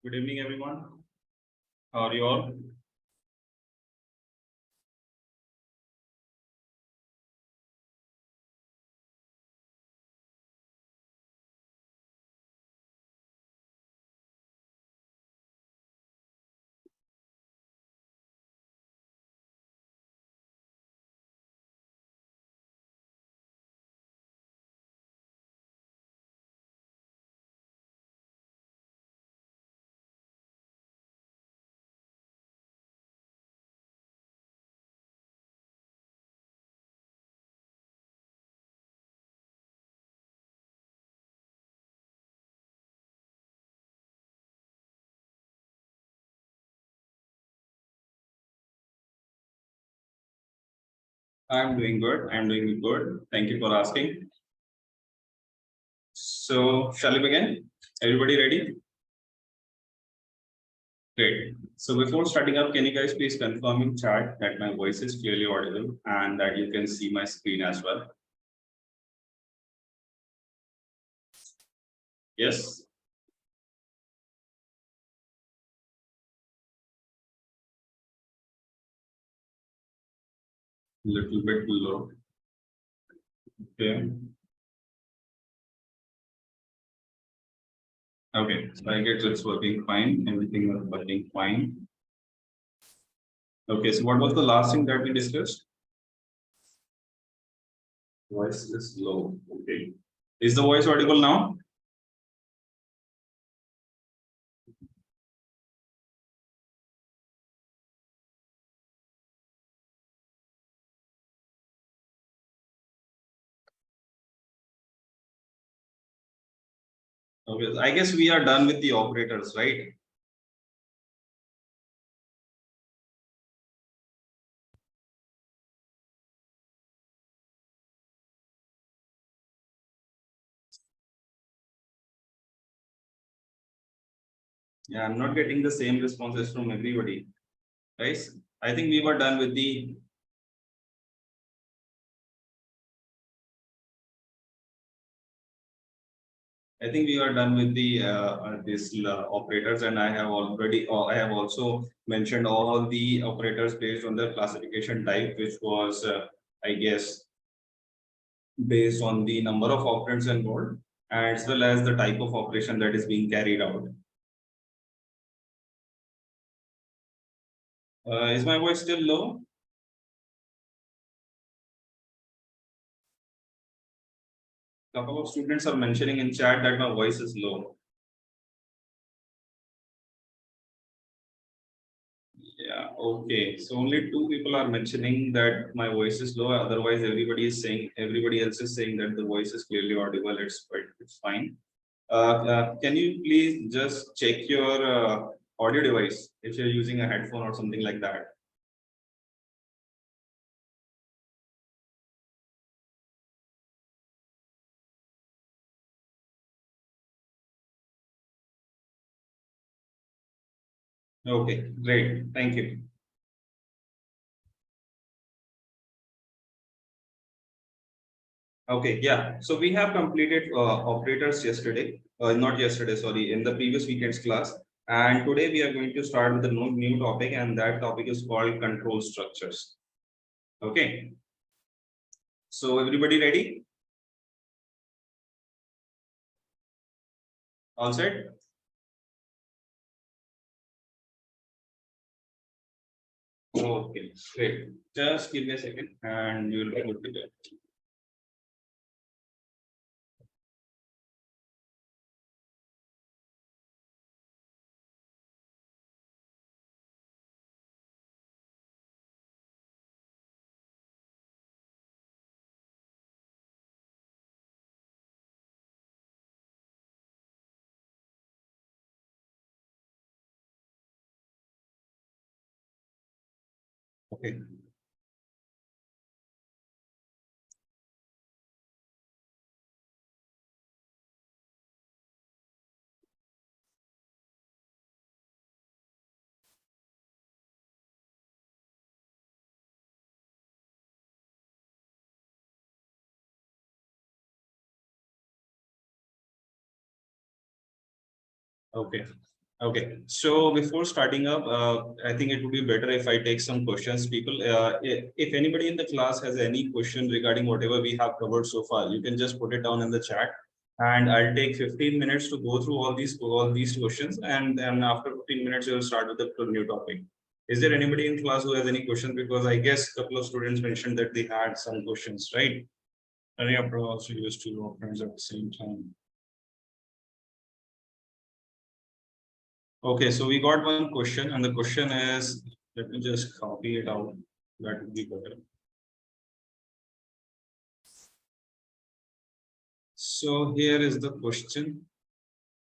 Good evening, everyone. How are you all? I'm doing good. I'm doing good. Thank you for asking. So, shall we begin? Everybody ready? Great. So, before starting up, can you guys please confirm in chat that my voice is clearly audible and that you can see my screen as well? Yes. Little bit low. Okay. Okay. So, I guess it's working fine. Everything is working fine. Okay. So, what was the last thing that we discussed? Voice is low. Okay. Is the voice audible now? Okay. I guess we are done with the operators, right? Yeah, I'm not getting the same responses from everybody. Guys, I think we were done with the. I think we are done with the these operators, and I have also mentioned all the operators based on the classification type, which was, I guess, based on the number of operands involved, as well as the type of operation that is being carried out. Is my voice still low? Couple of students are mentioning in chat that my voice is low. Yeah, okay. So only two people are mentioning that my voice is low. Otherwise, everybody else is saying that the voice is clearly audible. It's fine. Can you please just check your audio device if you're using a headphone or something like that? Okay, great. Thank you. Okay, yeah. So we have completed operators yesterday, not yesterday, sorry, in the previous weekend's class. And today we are going to start with a new topic, and that topic is called control structures. Okay. So everybody ready? All set? Okay, great. Just give me a second and you'll be good to go. Okay. Okay. Okay, so before starting up, I think it would be better if I take some questions. People, if anybody in the class has any question regarding whatever we have covered so far, you can just put it down in the chat, and I'll take 15 minutes to go through all these questions, and then after 15 minutes, we'll start with the new topic. Is there anybody in class who has any questions? Because I guess a couple of students mentioned that they had some questions, right? Any of also used to your friends at the same time. Okay, so we got one question, and the question is, let me just copy it out. That would be better. So here is the question,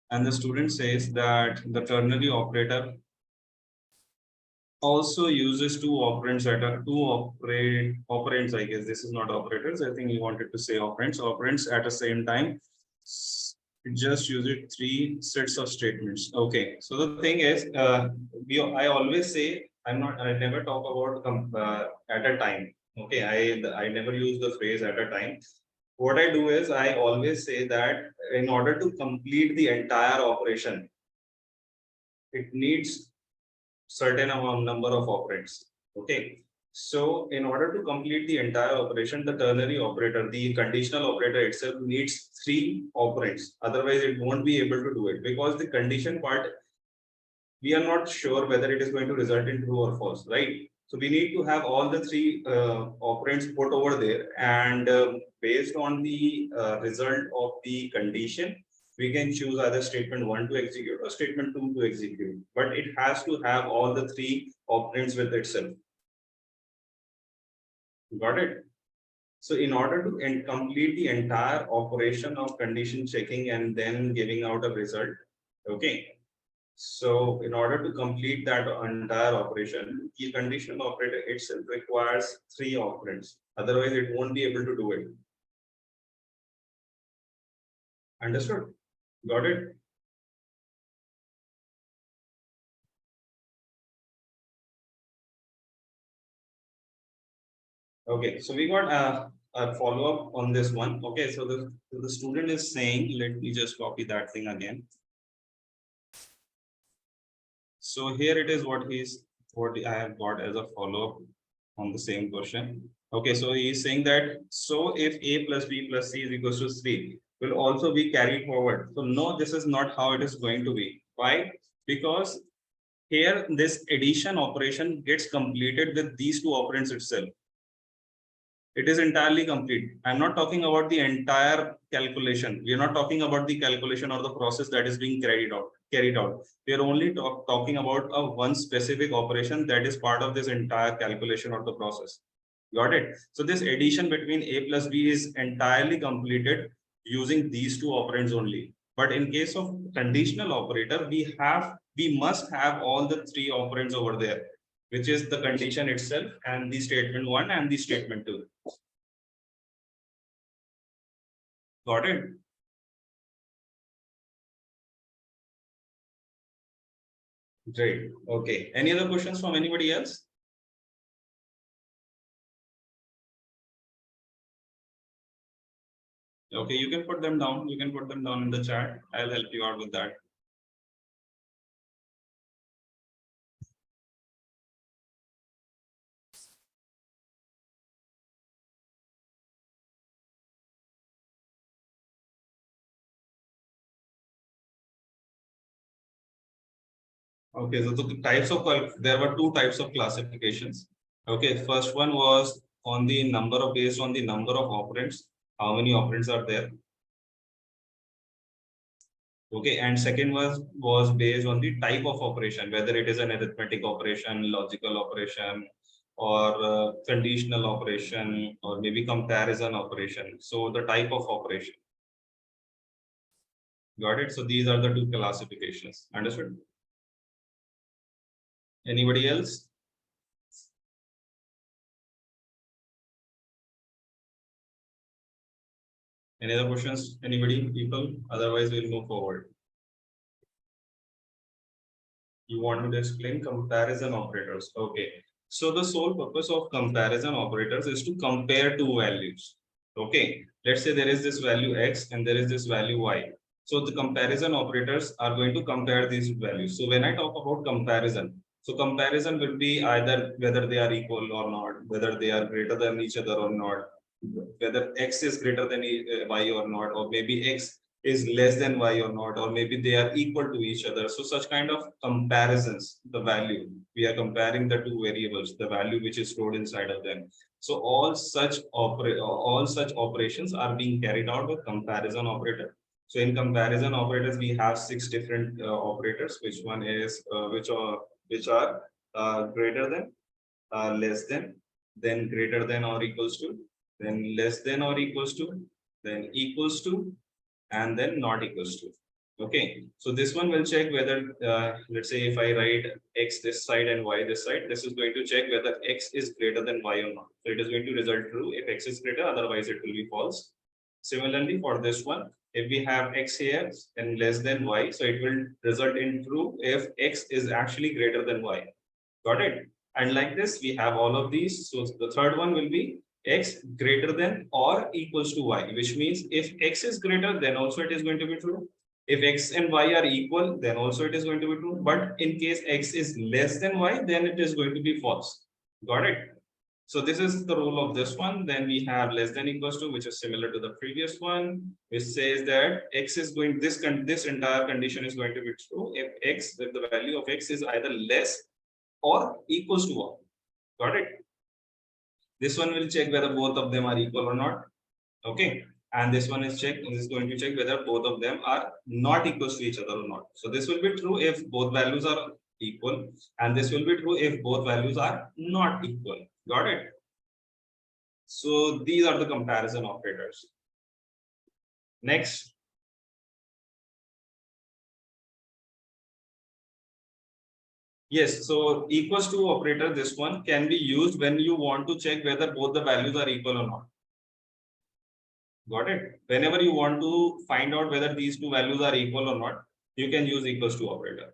and the student says that the ternary operator also uses two operands at a two operands. I guess this is not operators. I think you wanted to say operands at the same time. It just use it three sets of statements. Okay, so the thing is, I always say I never talk about at a time. Okay, I never use the phrase at a time. What I do is I always say that in order to complete the entire operation, it needs certain amount number of operands. Okay. So in order to complete the entire operation, the ternary operator, the conditional operator itself needs three operands. Otherwise, it won't be able to do it because the condition part, we are not sure whether it is going to result in true or false, right? So we need to have all the three operands put over there, and based on the result of the condition, we can choose either statement one to execute or statement two to execute. But it has to have all the three operands with itself. Got it? So in order to complete the entire operation of condition checking and then giving out a result, okay, so in order to complete that entire operation, the conditional operator itself requires three operands. Otherwise, it won't be able to do it. Understood? Got it? Okay, so we got a follow-up on this one. Okay, so the student is saying, let me just copy that thing again. So here it is what I have got as a follow-up on the same question. Okay, so he is saying that so if a plus b plus c is equals to 3 will also be carried forward. So no, this is not how it is going to be. Why? Because here this addition operation gets completed with these two operands itself. It is entirely complete. I'm not talking about the entire calculation. We are not talking about the calculation or the process that is being carried out. We are only talking about a one specific operation that is part of this entire calculation or the process. Got it? So this addition between a plus b is entirely completed using these two operands only. But in case of conditional operator, we must have all the three operands over there, which is the condition itself and the statement one and the statement two. Got it? Great. Okay. Any other questions from anybody else? Okay, you can put them down. You can put them down in the chat. I'll help you out with that. Okay, so the types of there were two types of classifications. Okay, first one was on the number of based on the number of operands. How many operands are there? Okay, and second was based on the type of operation, whether it is an arithmetic operation, logical operation, or conditional operation, or maybe comparison operation. So the type of operation. Got it? So these are the two classifications. Understood? Anybody else? Any other questions? Anybody? People? Otherwise, we'll move forward. You want me to explain comparison operators? Okay. So the sole purpose of comparison operators is to compare two values. Okay. Let's say there is this value x and there is this value y. So the comparison operators are going to compare these values. So when I talk about comparison, so comparison will be either whether they are equal or not, whether they are greater than each other or not, whether x is greater than y or not, or maybe x is less than y or not, or maybe they are equal to each other. So such kind of comparisons, the value, we are comparing the two variables, the value which is stored inside of them. So all such operations are being carried out with comparison operator. So in comparison operators, we have six different operators. Which one is which are greater than, less than, then greater than or equals to, then less than or equals to, then equals to, and then not equals to. Okay, so this one will check whether, let's say if I write x this side and y this side, this is going to check whether x is greater than y or not. So it is going to result true if x is greater, otherwise it will be false. Similarly, for this one, if we have x here and less than y, so it will result in true if x is actually greater than y. Got it? And like this, we have all of these. So the third one will be x greater than or equals to y, which means if x is greater, then also it is going to be true. If x and y are equal, then also it is going to be true. But in case x is less than y, then it is going to be false. Got it? So this is the rule of this one. Then we have less than equals to, which is similar to the previous one, which says that x is going, this entire condition is going to be true if the value of x is either less or equals to 1. Got it? This one will check whether both of them are equal or not. Okay. And this one is going to check whether both of them are not equals to each other or not. So this will be true if both values are equal, and this will be true if both values are not equal. Got it? So these are the comparison operators. Next. Yes, so equals to operator, this one can be used when you want to check whether both the values are equal or not. Got it? Whenever you want to find out whether these two values are equal or not, you can use equals to operator.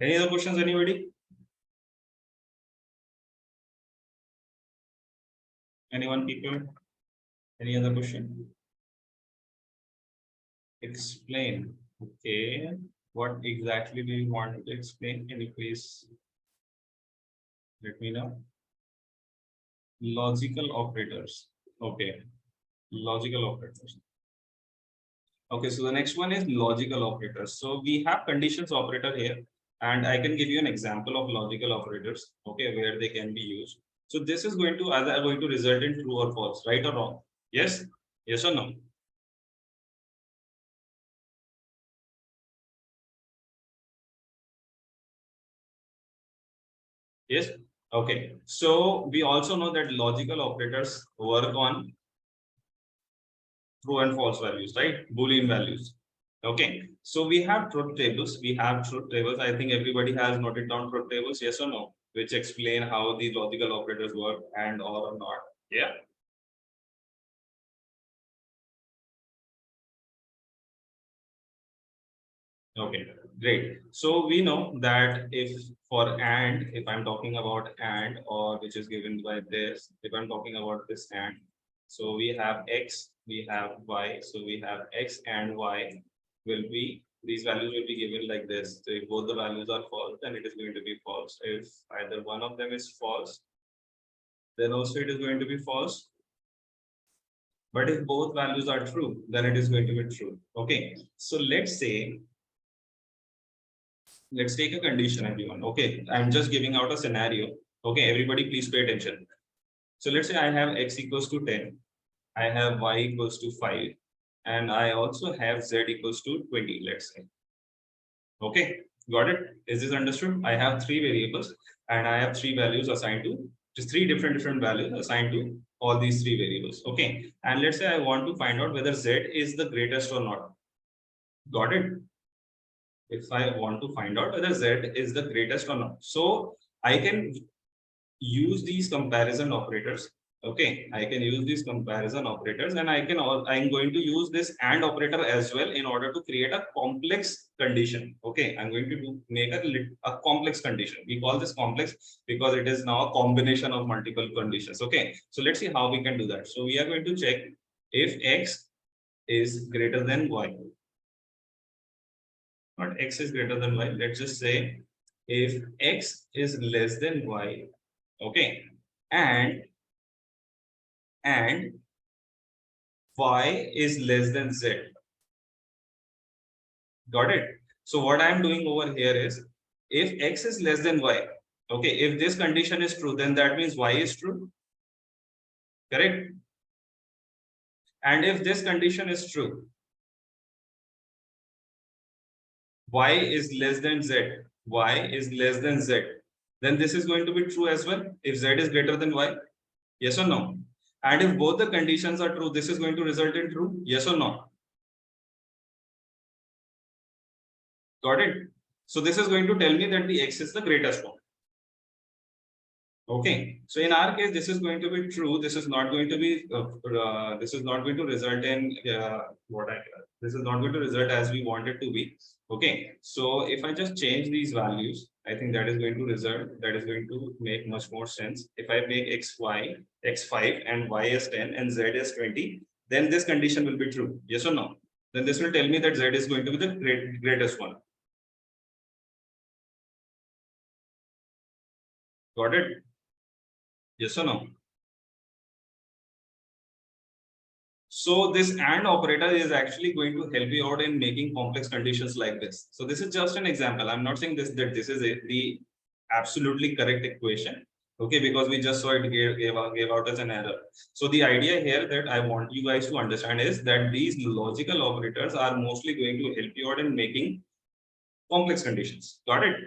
Any other questions, anybody? Anyone, people? Any other question? Explain. Okay. What exactly do you want to explain? Can you please let me know? Logical operators. Okay. Logical operators. Okay, so the next one is logical operators. So we have conditions operator here, and I can give you an example of logical operators, okay, where they can be used. So this is going to either going to result in true or false, right or wrong? Yes? Yes or no? Yes? Okay. So we also know that logical operators work on true and false values, right? Boolean values. Okay. So we have truth tables. We have truth tables. I think everybody has noted down truth tables, yes or no? Which explain how the logical operators work and or not. Yeah. Okay, great. So we know that if for and, if I'm talking about and or which is given by this, if I'm talking about this and, so we have x, we have y, so we have x and y will be, these values will be given like this. So if both the values are false, then it is going to be false. If either one of them is false, then also it is going to be false. But if both values are true, then it is going to be true. Okay, so let's take a condition, everyone. Okay, I'm just giving out a scenario. Okay, everybody, please pay attention. So let's say I have x equals to 10, I have y equals to 5, and I also have z equals to 20, let's say. Okay, got it? Is this understood? I have three variables and I have three values assigned to, just three different values assigned to all these three variables. Okay, and let's say I want to find out whether z is the greatest or not. Got it? If I want to find out whether z is the greatest or not, so I can use these comparison operators. Okay, I can use these comparison operators, and I'm going to use this and operator as well in order to create a complex condition. Okay, I'm going to make a complex condition. We call this complex because it is now a combination of multiple conditions. Okay, so let's see how we can do that. So we are going to check if x is greater than y. Not x is greater than y. Let's just say if x is less than y. Okay, and and y is less than z. Got it? So what I'm doing over here is, if x is less than y, okay, if this condition is true, then that means y is true, correct? And if this condition is true, y is less than z, y is less than z, then this is going to be true as well, if z is greater than y, yes or no? And if both the conditions are true, this is going to result in true, yes or no? Got it? So this is going to tell me that the x is the greatest one. Okay, so in our case, this is going to be true. This is not going to be. This is not going to result in what I. This is not going to result as we want it to be. Okay, so if I just change these values, I think that is going to result. That is going to make much more sense. If I make x5 and y is 10 and z is 20, then this condition will be true. Yes or no? Then this will tell me that z is going to be the greatest one. Got it? Yes or no? So this AND operator is actually going to help you out in making complex conditions like this. So this is just an example. I'm not saying that this is the absolutely correct equation. Okay, because we just saw it gave out as an error. So the idea here that I want you guys to understand is that these logical operators are mostly going to help you out in making complex conditions. Got it?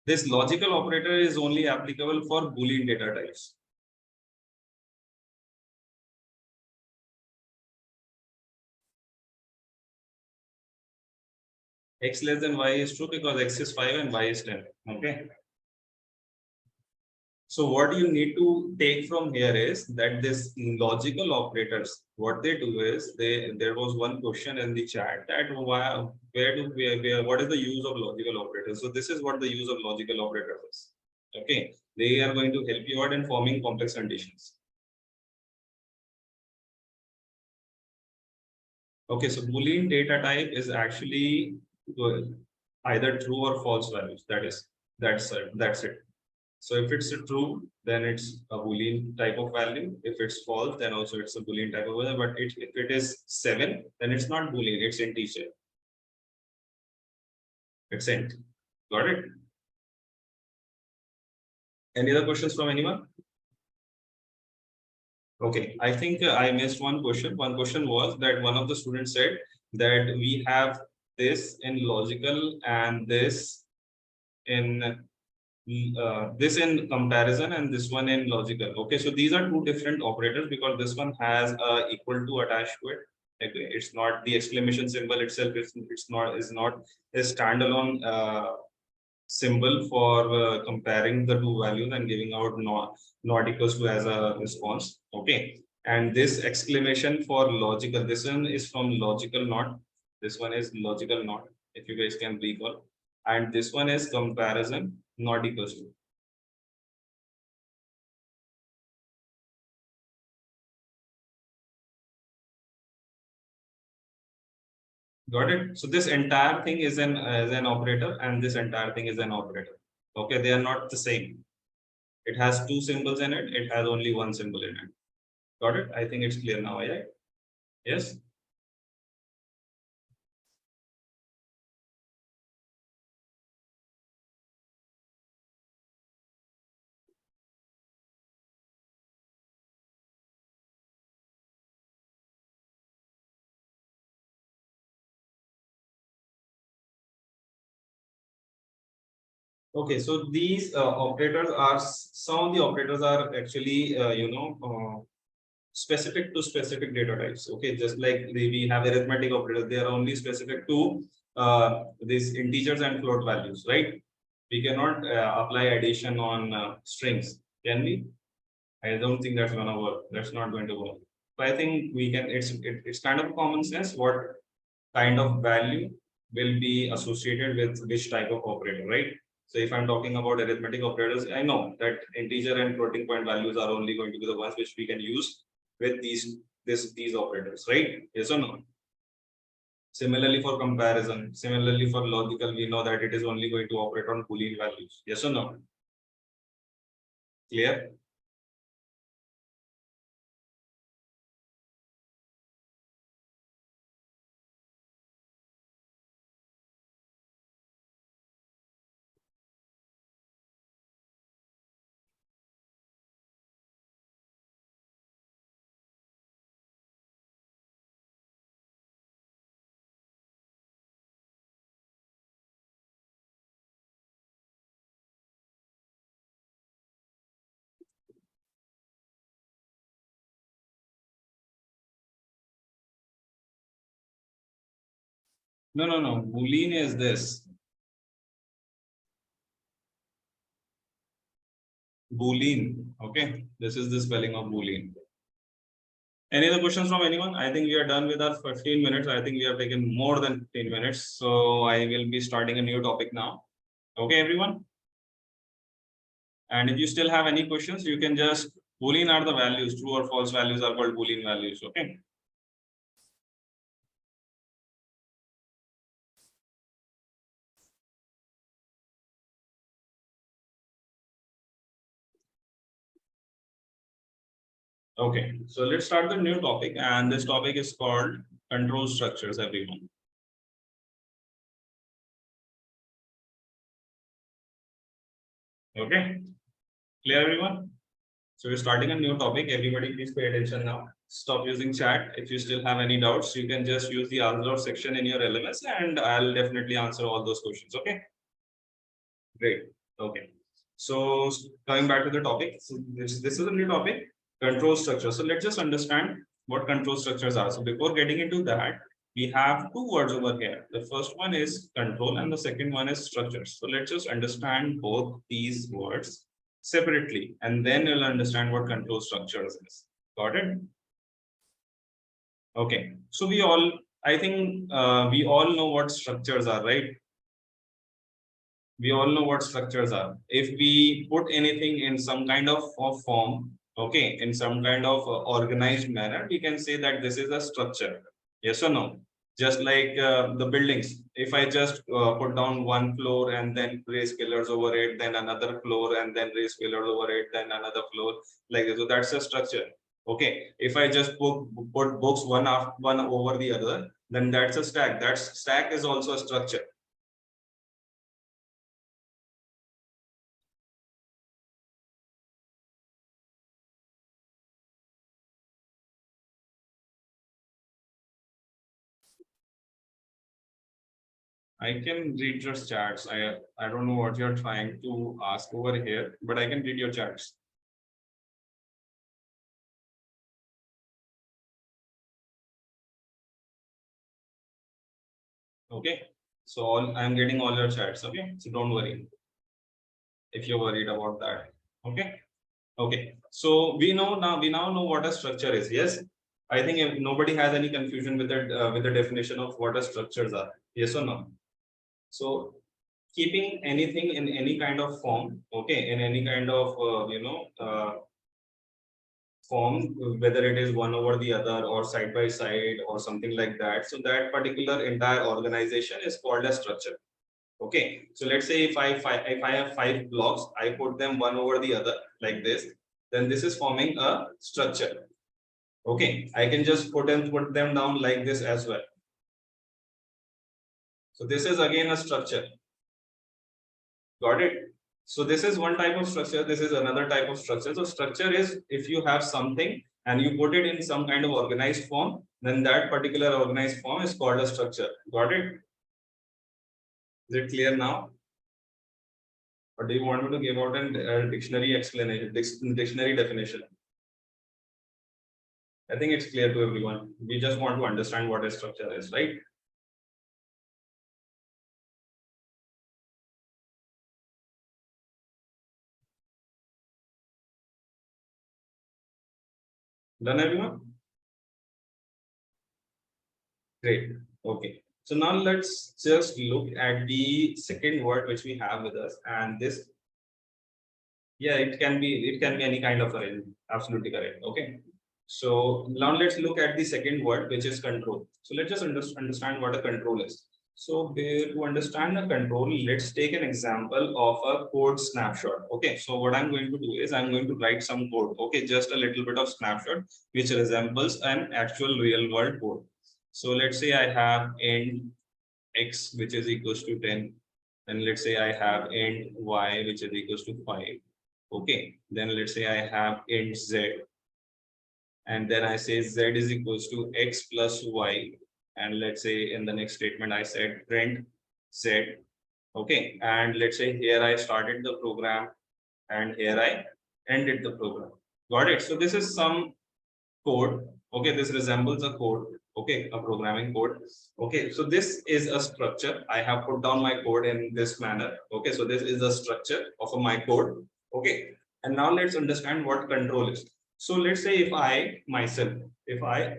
This logical operator is only applicable for Boolean data types. X less than y is true because x is 5 and y is 10. Okay. So what you need to take from here is that this logical operators, what they do is there was one question in the chat that what is the use of logical operators? So this is what the use of logical operators is. Okay, they are going to help you out in forming complex conditions. Okay, so Boolean data type is actually either true or false values. That's it. So if it's a true, then it's a Boolean type of value. If it's false, then also it's a Boolean type of value. But if it is 7, then it's not Boolean, it's integer. It's int. Got it? Any other questions from anyone? Okay, I think I missed one question. One question was that one of the students said that we have this in logical and in this in comparison and this one in logical. Okay, so these are two different operators because this one has equal to attached to it. Okay, it's not the exclamation symbol itself. It's not a standalone symbol for comparing the two values and giving out not equals to as a response. Okay, and this exclamation for logical. This one is from logical not. This one is logical not. If you guys can recall, and this one is comparison not equals to. Got it? So this entire thing is an operator, and this entire thing is an operator. Okay, they are not the same. It has two symbols in it. It has only one symbol in it. Got it? I think it's clear now, yeah? Yes? Okay, so these operators are some of the operators are actually specific to specific data types. Okay, just like we have arithmetic operators, they are only specific to these integers and float values, right? We cannot apply addition on strings, can we? I don't think that's gonna work. That's not going to work. So I think we can. It's kind of common sense. What kind of value will be associated with which type of operator, right? So if I'm talking about arithmetic operators, I know that integer and floating point values are only going to be the ones which we can use with these operators, right? Yes or no? Similarly for comparison, similarly for logical, we know that it is only going to operate on Boolean values. Yes or no? Clear? No, no, no. Boolean is this. Boolean. Okay. This is the spelling of Boolean. Any other questions from anyone? I think we are done with our 15 minutes. I think we have taken more than 15 minutes. So I will be starting a new topic now. Okay, everyone. And if you still have any questions, you can just Boolean are the values. True or false values are called Boolean values. Okay. Okay. So let's start the new topic. And this topic is called control structures, everyone. Okay. Clear, everyone? So we're starting a new topic. Everybody, please pay attention now. Stop using chat. If you still have any doubts, you can just use the answer section in your LMS, and I'll definitely answer all those questions. Okay, great. Okay. So coming back to the topic, so this is a new topic, control structure. So let's just understand what control structures are. So before getting into that, we have two words over here. The first one is control, and the second one is structures. So let's just understand both these words separately, and then you'll understand what control structures is. Got it? Okay. So I think we all know what structures are, right? We all know what structures are. If we put anything in some kind of form, okay, in some kind of organized manner, we can say that this is a structure. Yes or no? Just like the buildings. If I just put down one floor and then raise pillars over it, then another floor and then raise pillars over it, then another floor, like this. So that's a structure. Okay. If I just put books one after one over the other, then that's a stack. That stack is also a structure. I can read your chats. I don't know what you're trying to ask over here, but I can read your chats. Okay. So I'm getting all your chats. Okay. So don't worry if you're worried about that. Okay. Okay. So we now know what a structure is. Yes. I think if nobody has any confusion with the definition of what a structures are. Yes or no? So keeping anything in any kind of form, okay, in any kind of form, whether it is one over the other or side by side or something like that. So that particular entire organization is called a structure. Okay. So let's say if I have five blocks, I put them one over the other like this, then this is forming a structure. Okay. I can just put them down like this as well. So this is again a structure. Got it? So this is one type of structure. This is another type of structure. So structure is if you have something and you put it in some kind of organized form, then that particular organized form is called a structure. Got it? Is it clear now? or do you want me to give out a dictionary explanation, dictionary definition? I think it's clear to everyone. We just want to understand what a structure is, right? Done, everyone? Great. Okay. So now let's just look at the second word which we have with us, and this, yeah, it can be any kind of array. Absolutely correct. Okay. So now let's look at the second word, which is control. So let's just understand what a control is. So to understand a control, let's take an example of a code snapshot. Okay. So what I'm going to do is I'm going to write some code. Okay, just a little bit of snapshot which resembles an actual real world code. So let's say I have int x which is equals to 10, and let's say I have int y which is equals to 5. Okay, then let's say I have int z, and then I say z is equals to x plus y, and let's say in the next statement I said print z. Okay, and let's say here I started the program and here I ended the program. Got it? So this is some code. Okay, this resembles a code. Okay, a programming code. Okay, so this is a structure. I have put down my code in this manner. Okay, so this is the structure of my code. Okay, and now let's understand what control is. So let's say if I myself, if I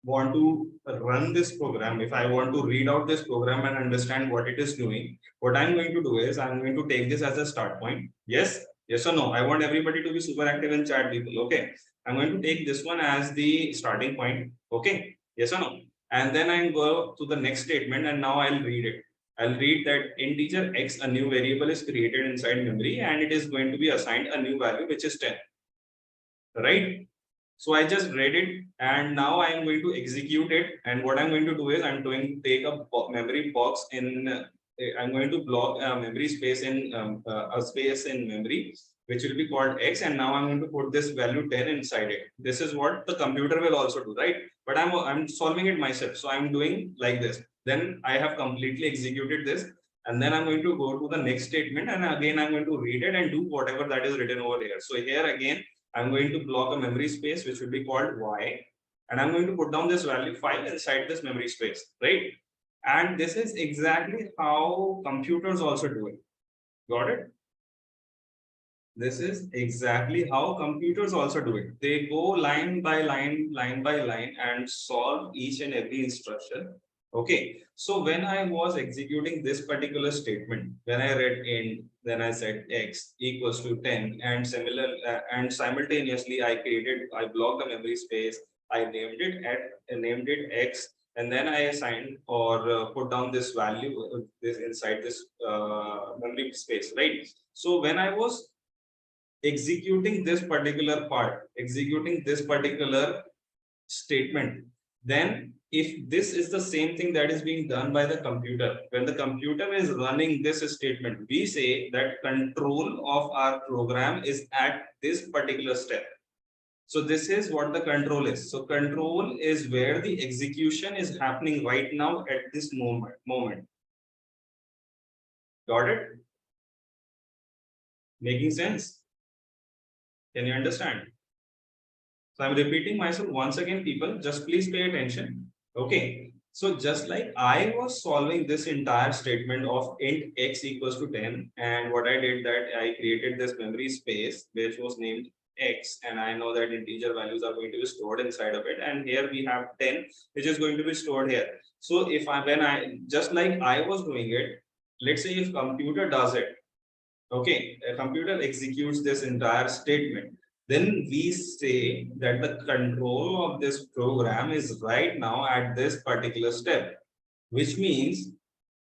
want to run this program, if I want to read out this program and understand what it is doing, what I'm going to do is I'm going to take this as a start point. Yes, yes or no? I want everybody to be super active in chat, people. Okay, I'm going to take this one as the starting point. Okay, yes or no? And then I go to the next statement, and now I'll read it. I'll read that integer x, a new variable is created inside memory, and it is going to be assigned a new value, which is 10. Right? So I just read it, and now I am going to execute it. And what I'm going to do is I'm going to take a memory box in, I'm going to block a memory space in a space in memory, which will be called X. And now I'm going to put this value 10 inside it. This is what the computer will also do, right? But I'm solving it myself. So I'm doing like this. Then I have completely executed this. And then I'm going to go to the next statement. And again, I'm going to read it and do whatever that is written over here. So here again, I'm going to block a memory space, which will be called y, and I'm going to put down this value 5 inside this memory space, right? And this is exactly how computers also do it. Got it? This is exactly how computers also do it. They go line by line by line, and solve each and every instruction. Okay, so when I was executing this particular statement, when I read int, then I said x equals to 10, and and simultaneously I blocked the memory space. I named it x, and then I assigned or put down this value this inside this memory space, right? So when I was executing this particular part, executing this particular statement, then if this is the same thing that is being done by the computer, when the computer is running this statement, we say that control of our program is at this particular step. So this is what the control is. So control is where the execution is happening right now at this moment. Got it? Making sense? Can you understand? So I'm repeating myself once again, people, just please pay attention. Okay. So just like I was solving this entire statement of int x equals to 10, and what I did that I created this memory space which was named x, and I know that integer values are going to be stored inside of it, and here we have 10 which is going to be stored here. So if I when I just like I was doing it, let's say if computer does it, okay, a computer executes this entire statement, then we say that the control of this program is right now at this particular step, which means,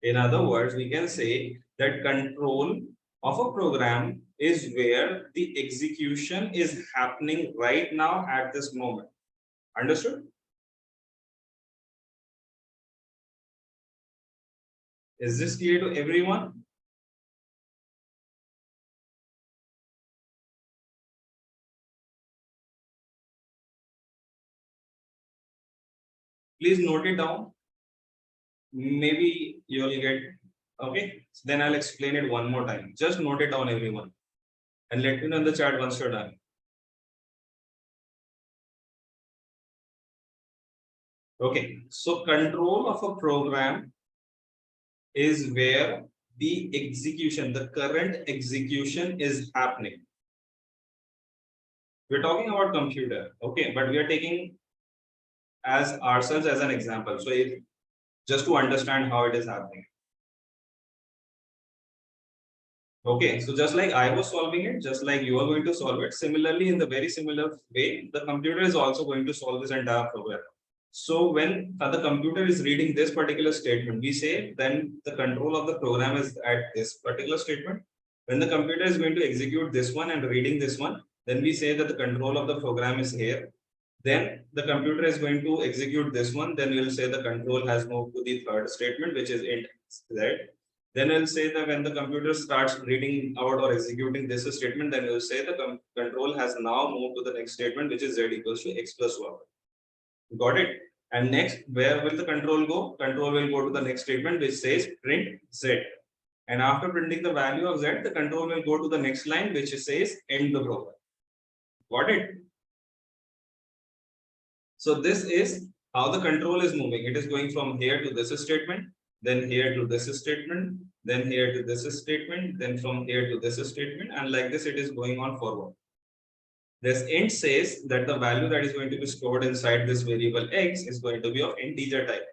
in other words, we can say that control of a program is where the execution is happening right now at this moment. Understood? Is this clear to everyone? Please note it down. Maybe you'll get Okay, so then I'll explain it one more time. Just note it down, everyone, and let me know in the chat once you're done. Okay, so control of a program is where the execution, the current execution is happening. We're talking about computer, okay, but we are taking as ourselves as an example. So if, just to understand how it is happening. Okay, so just like I was solving it, just like you are going to solve it, similarly, in the very similar way, the computer is also going to solve this entire program. So when the computer is reading this particular statement, we say then the control of the program is at this particular statement. When the computer is going to execute this one and reading this one, then we say that the control of the program is here. Then the computer is going to execute this one. Then we'll say the control has moved to the third statement, which is int z. Then we'll say that when the computer starts reading out or executing this statement, then we'll say the control has now moved to the next statement, which is z equals to x plus 1. Got it? And next, where will the control go? Control will go to the next statement, which says print z. And after printing the value of z, the control will go to the next line, which says end the program. Got it? So this is how the control is moving. It is going from here to this statement, then here to this statement, then here to this statement, then from here to this statement, and like this it is going on forward. This int says that the value that is going to be stored inside this variable x is going to be of integer type.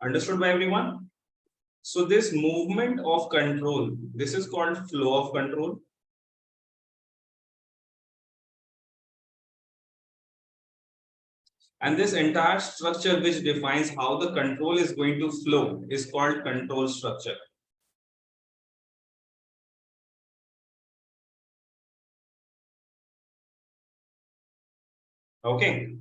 Understood by everyone? So this movement of control, this is called flow of control. And this entire structure which defines how the control is going to flow is called control structure. Okay.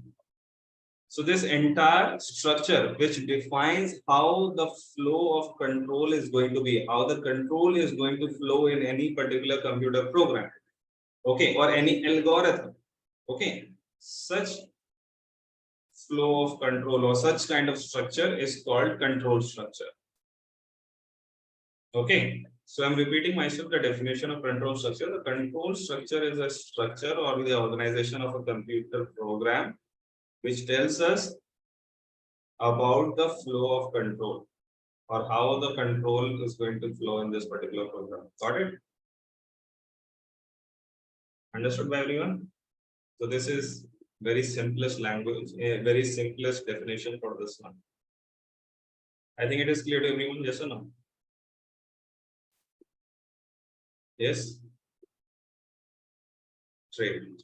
So this entire structure which defines how the flow of control is going to be, how the control is going to flow in any particular computer program, okay, or any algorithm, okay, such flow of control or such kind of structure is called control structure. Okay, so I'm repeating myself the definition of control structure. The control structure is a structure or the organization of a computer program which tells us about the flow of control or how the control is going to flow in this particular program. Got it? Understood by everyone? So this is very simplest language, a very simplest definition for this one. I think it is clear to everyone, yes or no? Yes? Trade.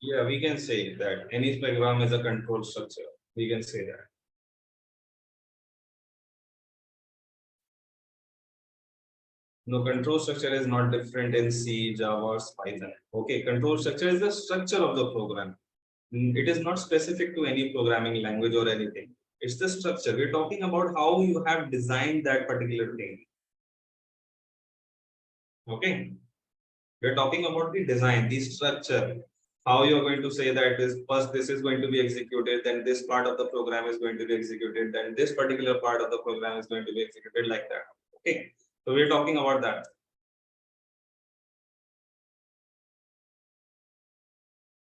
Yeah, we can say that any program is a control structure. We can say that. No, control structure is not different in C, Java, or Python. Okay, control structure is the structure of the program. It is not specific to any programming language or anything. It's the structure. We're talking about how you have designed that particular thing. Okay, we're talking about the design, the structure. How you're going to say that this first this is going to be executed, then this part of the program is going to be executed, then this particular part of the program is going to be executed like that. Okay, so we're talking about that.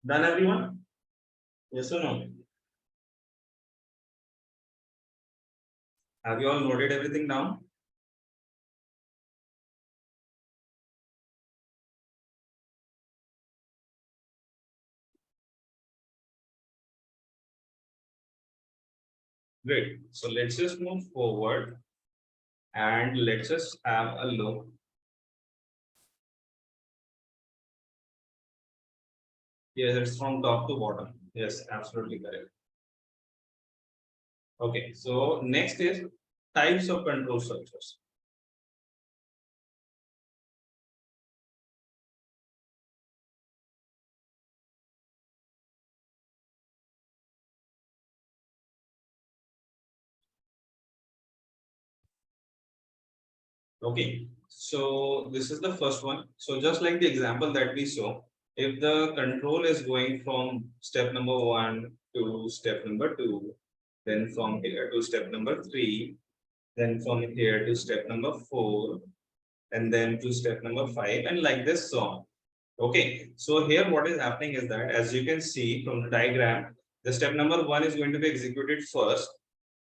Done, everyone? Yes or no? Have you all noted everything down? Great. So let's just move forward and let's just have a look. Yes, it's from top to bottom. Yes, absolutely correct. Okay, so next is types of control structures. Okay, So this is the first one. So just like the example that we saw, if the control is going from step number 1 to step number 2, then from here to step number 3, then from here to step number 4, and then to step number 5, and like this so on. Okay, so here what is happening is that, as you can see from the diagram, the step number 1 is going to be executed first,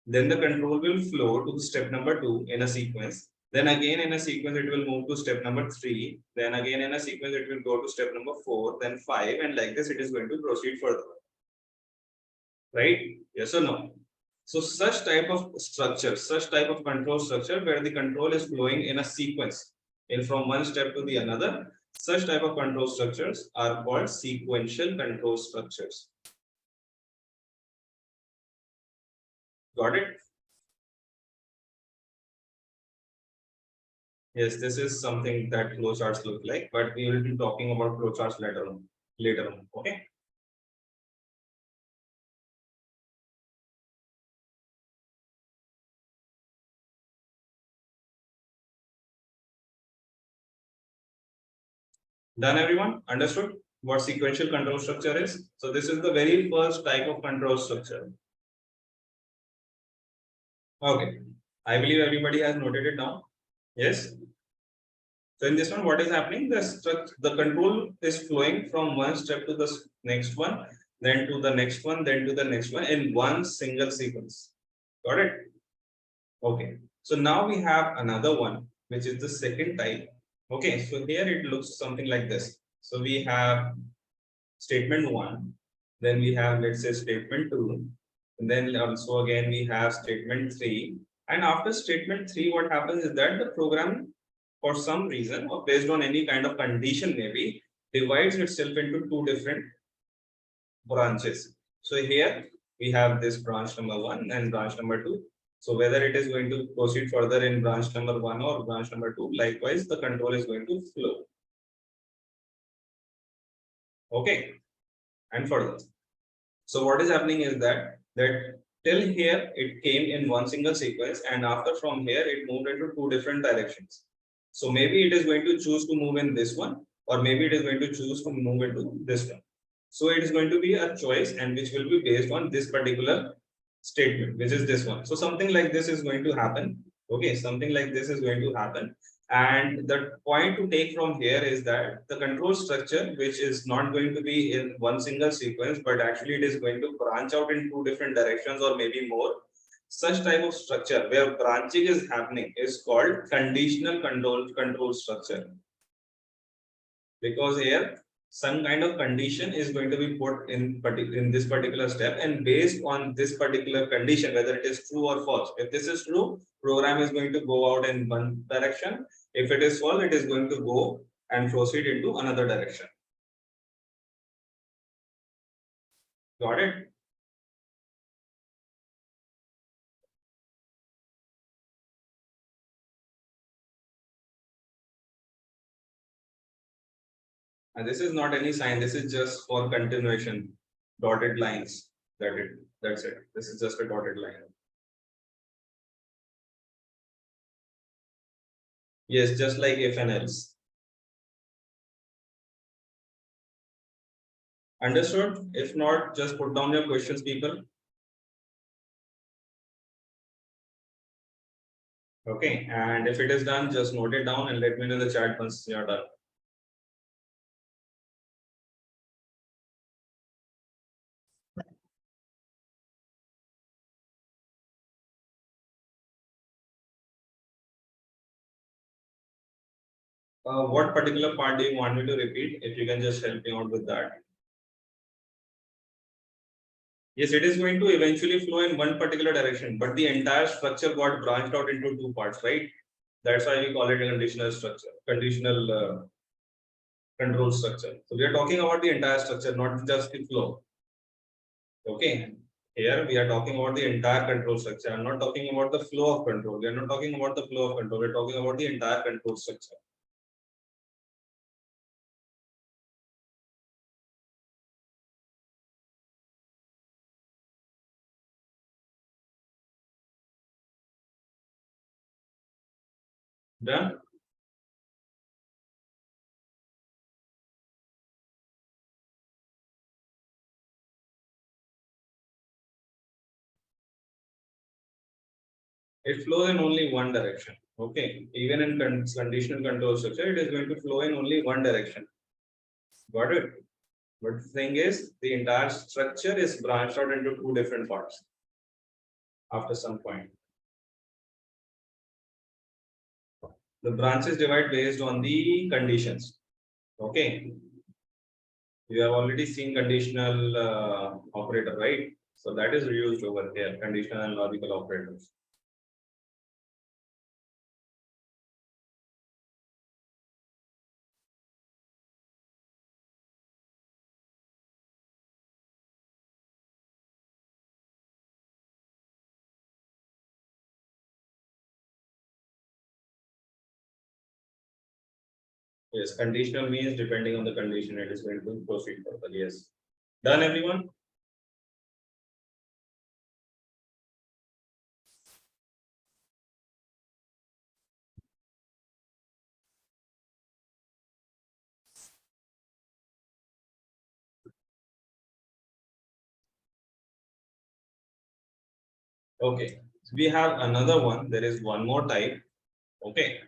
then the control will flow to step number 2 in a sequence. Then again in a sequence it will move to step number 3. Then again in a sequence it will go to step number 4, then 5, and like this it is going to proceed further. Right? Yes or no? So such type of structure, such type of control structure where the control is flowing in a sequence in from one step to the another, such type of control structures are called sequential control structures. Got it? Yes, this is something that flowcharts look like, but we will be talking about flowcharts later on. Later on, okay? Done, everyone? Understood what sequential control structure is? So this is the very first type of control structure. Okay, I believe everybody has noted it down. Yes. So in this one, what is happening? The control is flowing from one step to the next one, then to the next one, then to the next one in one single sequence. Got it? Okay. So now we have another one, which is the second type. Okay. So here it looks something like this. So we have statement 1, then we have, let's say, statement 2, and then also again we have statement 3. And after statement 3, what happens is that the program, for some reason or based on any kind of condition maybe, divides itself into two different branches. So here we have this branch number 1 and branch number 2. So whether it is going to proceed further in branch number 1 or branch number 2, likewise the control is going to flow. Okay, and further. So what is happening is that till here it came in one single sequence, and after from here it moved into two different directions. So maybe it is going to choose to move in this one, or maybe it is going to choose to move into this one. So it is going to be a choice, and which will be based on this particular statement, which is this one. So something like this is going to happen. Okay, something like this is going to happen. And the point to take from here is that the control structure, which is not going to be in one single sequence, but actually it is going to branch out in two different directions or maybe more. Such type of structure where branching is happening is called conditional control structure. Because here some kind of condition is going to be put in this particular step, and based on this particular condition, whether it is true or false, if this is true, program is going to go out in one direction. If it is false, it is going to go and proceed into another direction. Got it? And this is not any sign, this is just for continuation, dotted lines. That's it. This is just a dotted line. Yes, just like if and else. Understood? If not, just put down your questions, people. Okay, and if it is done, just note it down and let me know in the chat once you're done. What particular part do you want me to repeat? If you can just help me out with that. Yes, it is going to eventually flow in one particular direction, but the entire structure got branched out into two parts, right? That's why we call it a conditional structure, conditional control structure. So we are talking about the entire structure, not just the flow. Okay. Here we are talking about the entire control structure. I'm not talking about the flow of control. We are not talking about the flow of control. We're talking about the entire control structure. Done? It flows in only one direction. Okay, even in conditional control structure, it is going to flow in only one direction. Got it? But the thing is, the entire structure is branched out into two different parts after some point. The branches divide based on the conditions. Okay, you have already seen conditional operator, right? So that is used over here, conditional and logical operators. Yes, conditional means depending on the condition, it is going to proceed further. Yes. Done, everyone? Okay. So we have another one. There is one more type. Okay.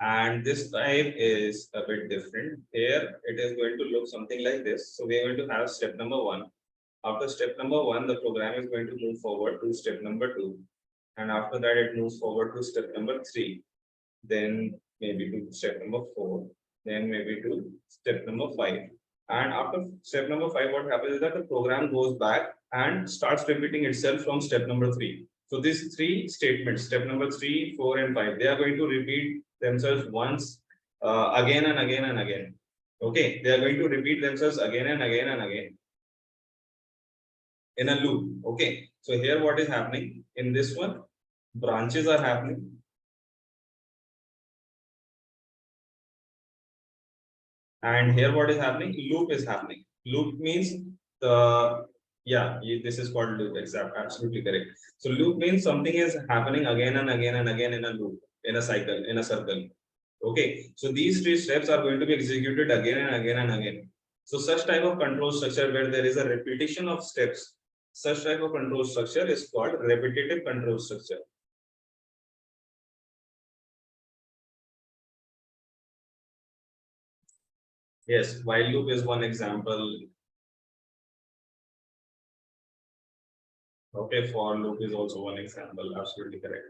And this type is a bit different. Here it is going to look something like this. So we are going to have step number one. After step number one, the program is going to move forward to step number two. And after that, it moves forward to step number three. Then maybe to step number four. Then maybe to step number five. And after step number five, what happens is that the program goes back and starts repeating itself from step number three. So these three statements, step number three, four, and five, they are going to repeat themselves once, again and again and again. Okay, they are going to repeat themselves again and again and again in a loop. Okay, so here what is happening in this one, branches are happening. And here what is happening? Loop is happening. Loop means the, yeah, this is called loop. Exactly, absolutely correct. So loop means something is happening again and again and again in a loop, in a cycle, in a circle. Okay, so these three steps are going to be executed again and again and again. So such type of control structure where there is a repetition of steps, such type of control structure is called repetitive control structure. Yes, while loop is one example. Okay, for loop is also one example. Absolutely correct.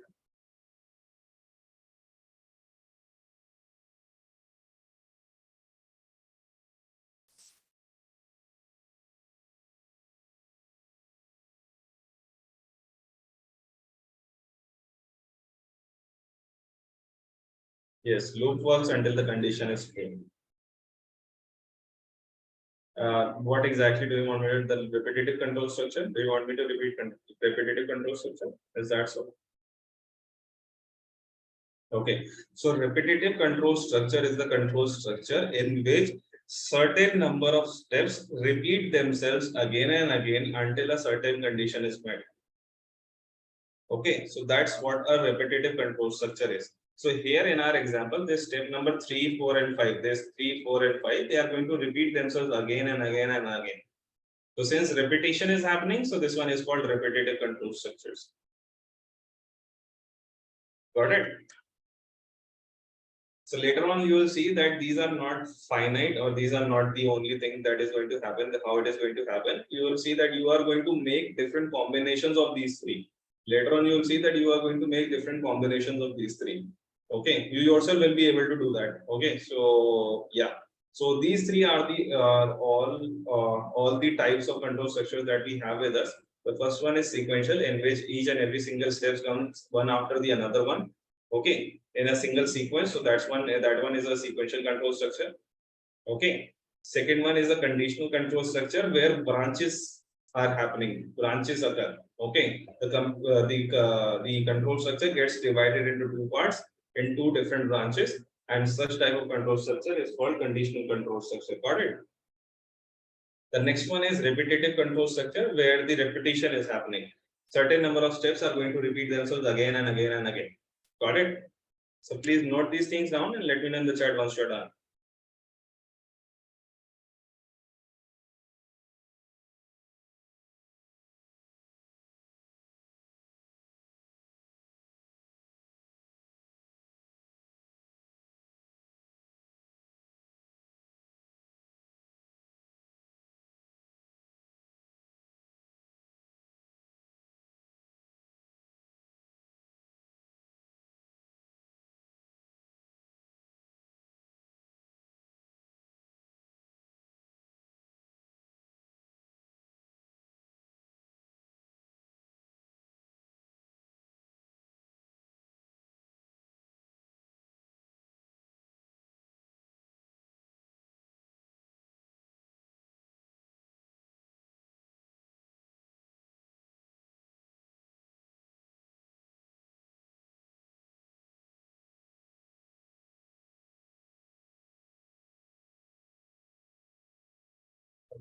Yes, loop works until the condition is true. What exactly do you want me to, the repetitive control structure? Do you want me to repeat repetitive control structure? Is that so? Okay. So repetitive control structure is the control structure in which certain number of steps repeat themselves again and again until a certain condition is met. Okay, so that's what a repetitive control structure is. So here in our example, this step number 3, 4, and 5, this 3, 4, and 5, they are going to repeat themselves again and again and again. So since repetition is happening, so this one is called repetitive control structures. Got it? So later on, you will see that these are not finite or these are not the only thing that is going to happen, how it is going to happen. You will see that you are going to make different combinations of these three. Later on, you will see that you are going to make different combinations of these three. Okay, you yourself will be able to do that. Okay, so yeah. So these three are the all the types of control structures that we have with us. The first one is sequential, in which each and every single step comes one after the another one. Okay, in a single sequence. So that's one. That one is a sequential control structure. Okay. Second one is a conditional control structure where branches are happening. Branches occur. Okay. The control structure gets divided into two parts in two different branches, and such type of control structure is called conditional control structure. Got it? The next one is repetitive control structure where the repetition is happening. Certain number of steps are going to repeat themselves again and again and again. Got it? So please note these things down and let me know in the chat once you're done.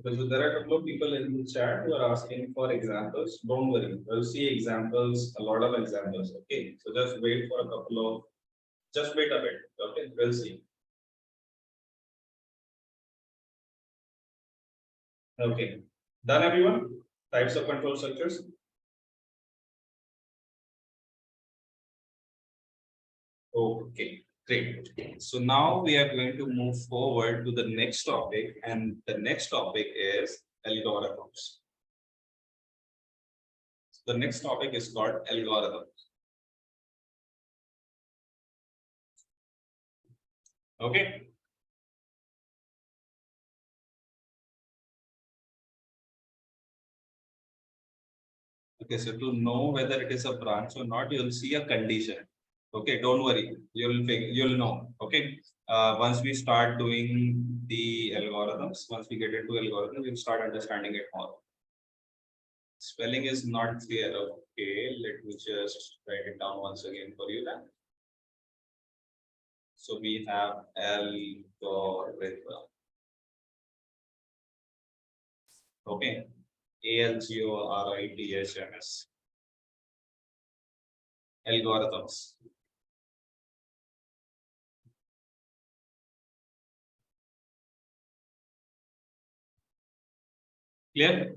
Because there are a couple of people in the chat who are asking for examples. Don't worry, we'll see examples, a lot of examples. Okay, so just wait for a couple of, just wait a bit. Okay, we'll see. Okay, done everyone? Types of control structures. Okay, great. So now we are going to move forward to the next topic, and the next topic is algorithms. The next topic is called algorithms. Okay. Okay, so to know whether it is a branch or not, you'll see a condition. Okay, don't worry, you'll know. Okay, once we start doing the algorithms, once we get into algorithm, you'll start understanding it more. Spelling is not clear. Okay, let me just write it down once again for you then. So we have algorithm. Okay, algorithms. Algorithms. Clear?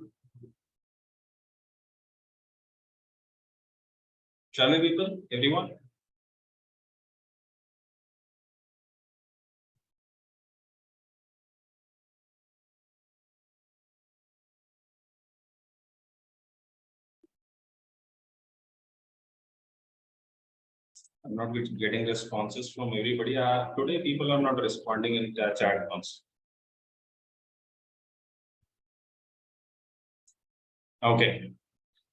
Shall we, people? Everyone? I'm not getting responses from everybody. Today, people are not responding in the chat box. Okay.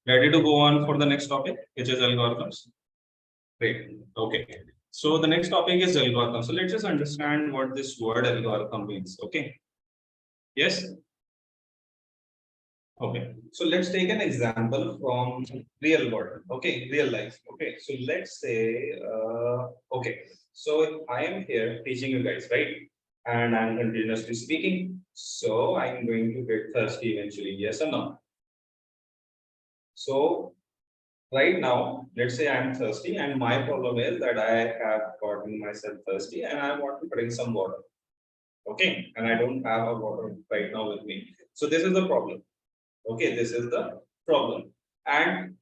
Ready to go on for the next topic, which is algorithms? Great. Okay. So the next topic is algorithm. So let's just understand what this word algorithm means. Okay. Yes. Okay. So let's take an example from real world. Okay. Real life. Okay. So let's say, okay. So I am here teaching you guys, right? And I'm continuously speaking. So I'm going to get thirsty eventually. Yes or no? So right now, let's say I'm thirsty, and my problem is that I have gotten myself thirsty and I want to drink some water. Okay, and I don't have a water right now with me. So this is the problem. Okay, this is the problem. And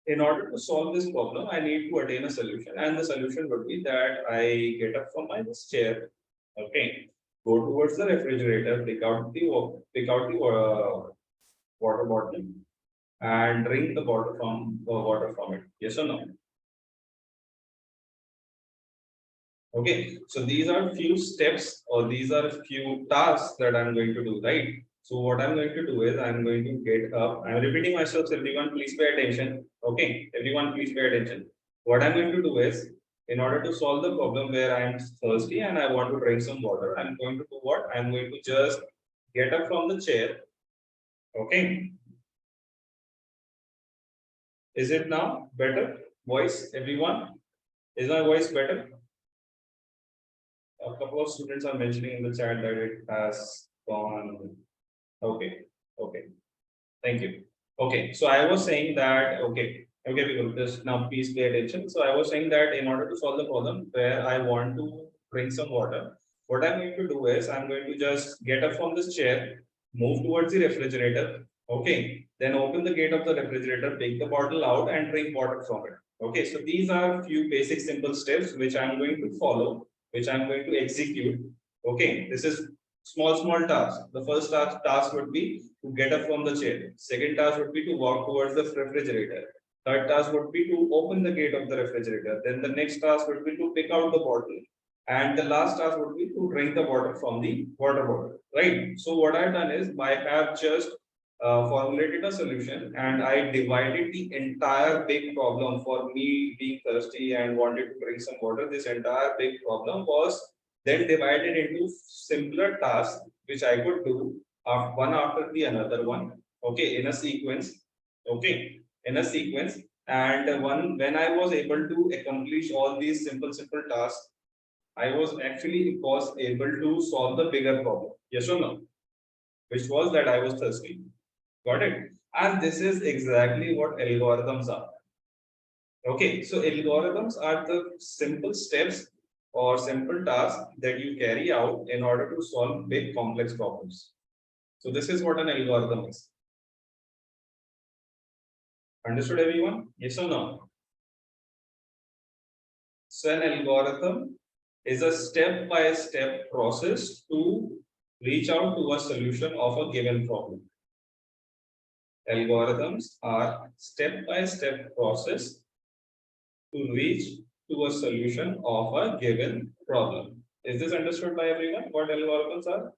in order to solve this problem, I need to attain a solution. And the solution would be that I get up from my chair. Okay, go towards the refrigerator, pick out the water bottle, and drink the water from it. Yes or no? Okay, so these are few steps, or these are few tasks that I'm going to do, right? So what I'm going to do is I'm going to get up. I'm repeating myself, so everyone please pay attention. Okay, everyone please pay attention. What I'm going to do is, in order to solve the problem where I'm thirsty and I want to drink some water, I'm going to do what? I'm going to just get up from the chair. Okay, is it now better? Voice, everyone? Is my voice better? A couple of students are mentioning in the chat that it has gone. Okay, okay, thank you. Okay, so I was saying that, okay, people, just now please pay attention. So I was saying that in order to solve the problem where I want to drink some water, what I'm going to do is I'm going to just get up from this chair, move towards the refrigerator, okay, then open the gate of the refrigerator, take the bottle out and drink water from it. Okay, so these are few basic simple steps which I'm going to follow, which I'm going to execute. Okay, this is small task. The first task would be to get up from the chair. Second task would be to walk towards the refrigerator. Third task would be to open the gate of the refrigerator. Then the next task would be to pick out the bottle. And the last task would be to drink the water from the water bottle. Right. So what I've done is I have just formulated a solution, and I divided the entire big problem for me being thirsty and wanted to drink some water. This entire big problem was then divided into simpler tasks which I could do one after the another one. Okay, in a sequence. Okay, in a sequence. And when I was able to accomplish all these simple tasks, I was able to solve the bigger problem. Yes or no? which was that I was thirsty. Got it? And this is exactly what algorithms are. Okay, so algorithms are the simple steps or simple tasks that you carry out in order to solve big complex problems. So this is what an algorithm is. Understood everyone? Yes or no? So an algorithm is a step-by-step process to reach out to a solution of a given problem. Algorithms are step-by-step process to reach to a solution of a given problem. Is this understood by everyone? What algorithms are?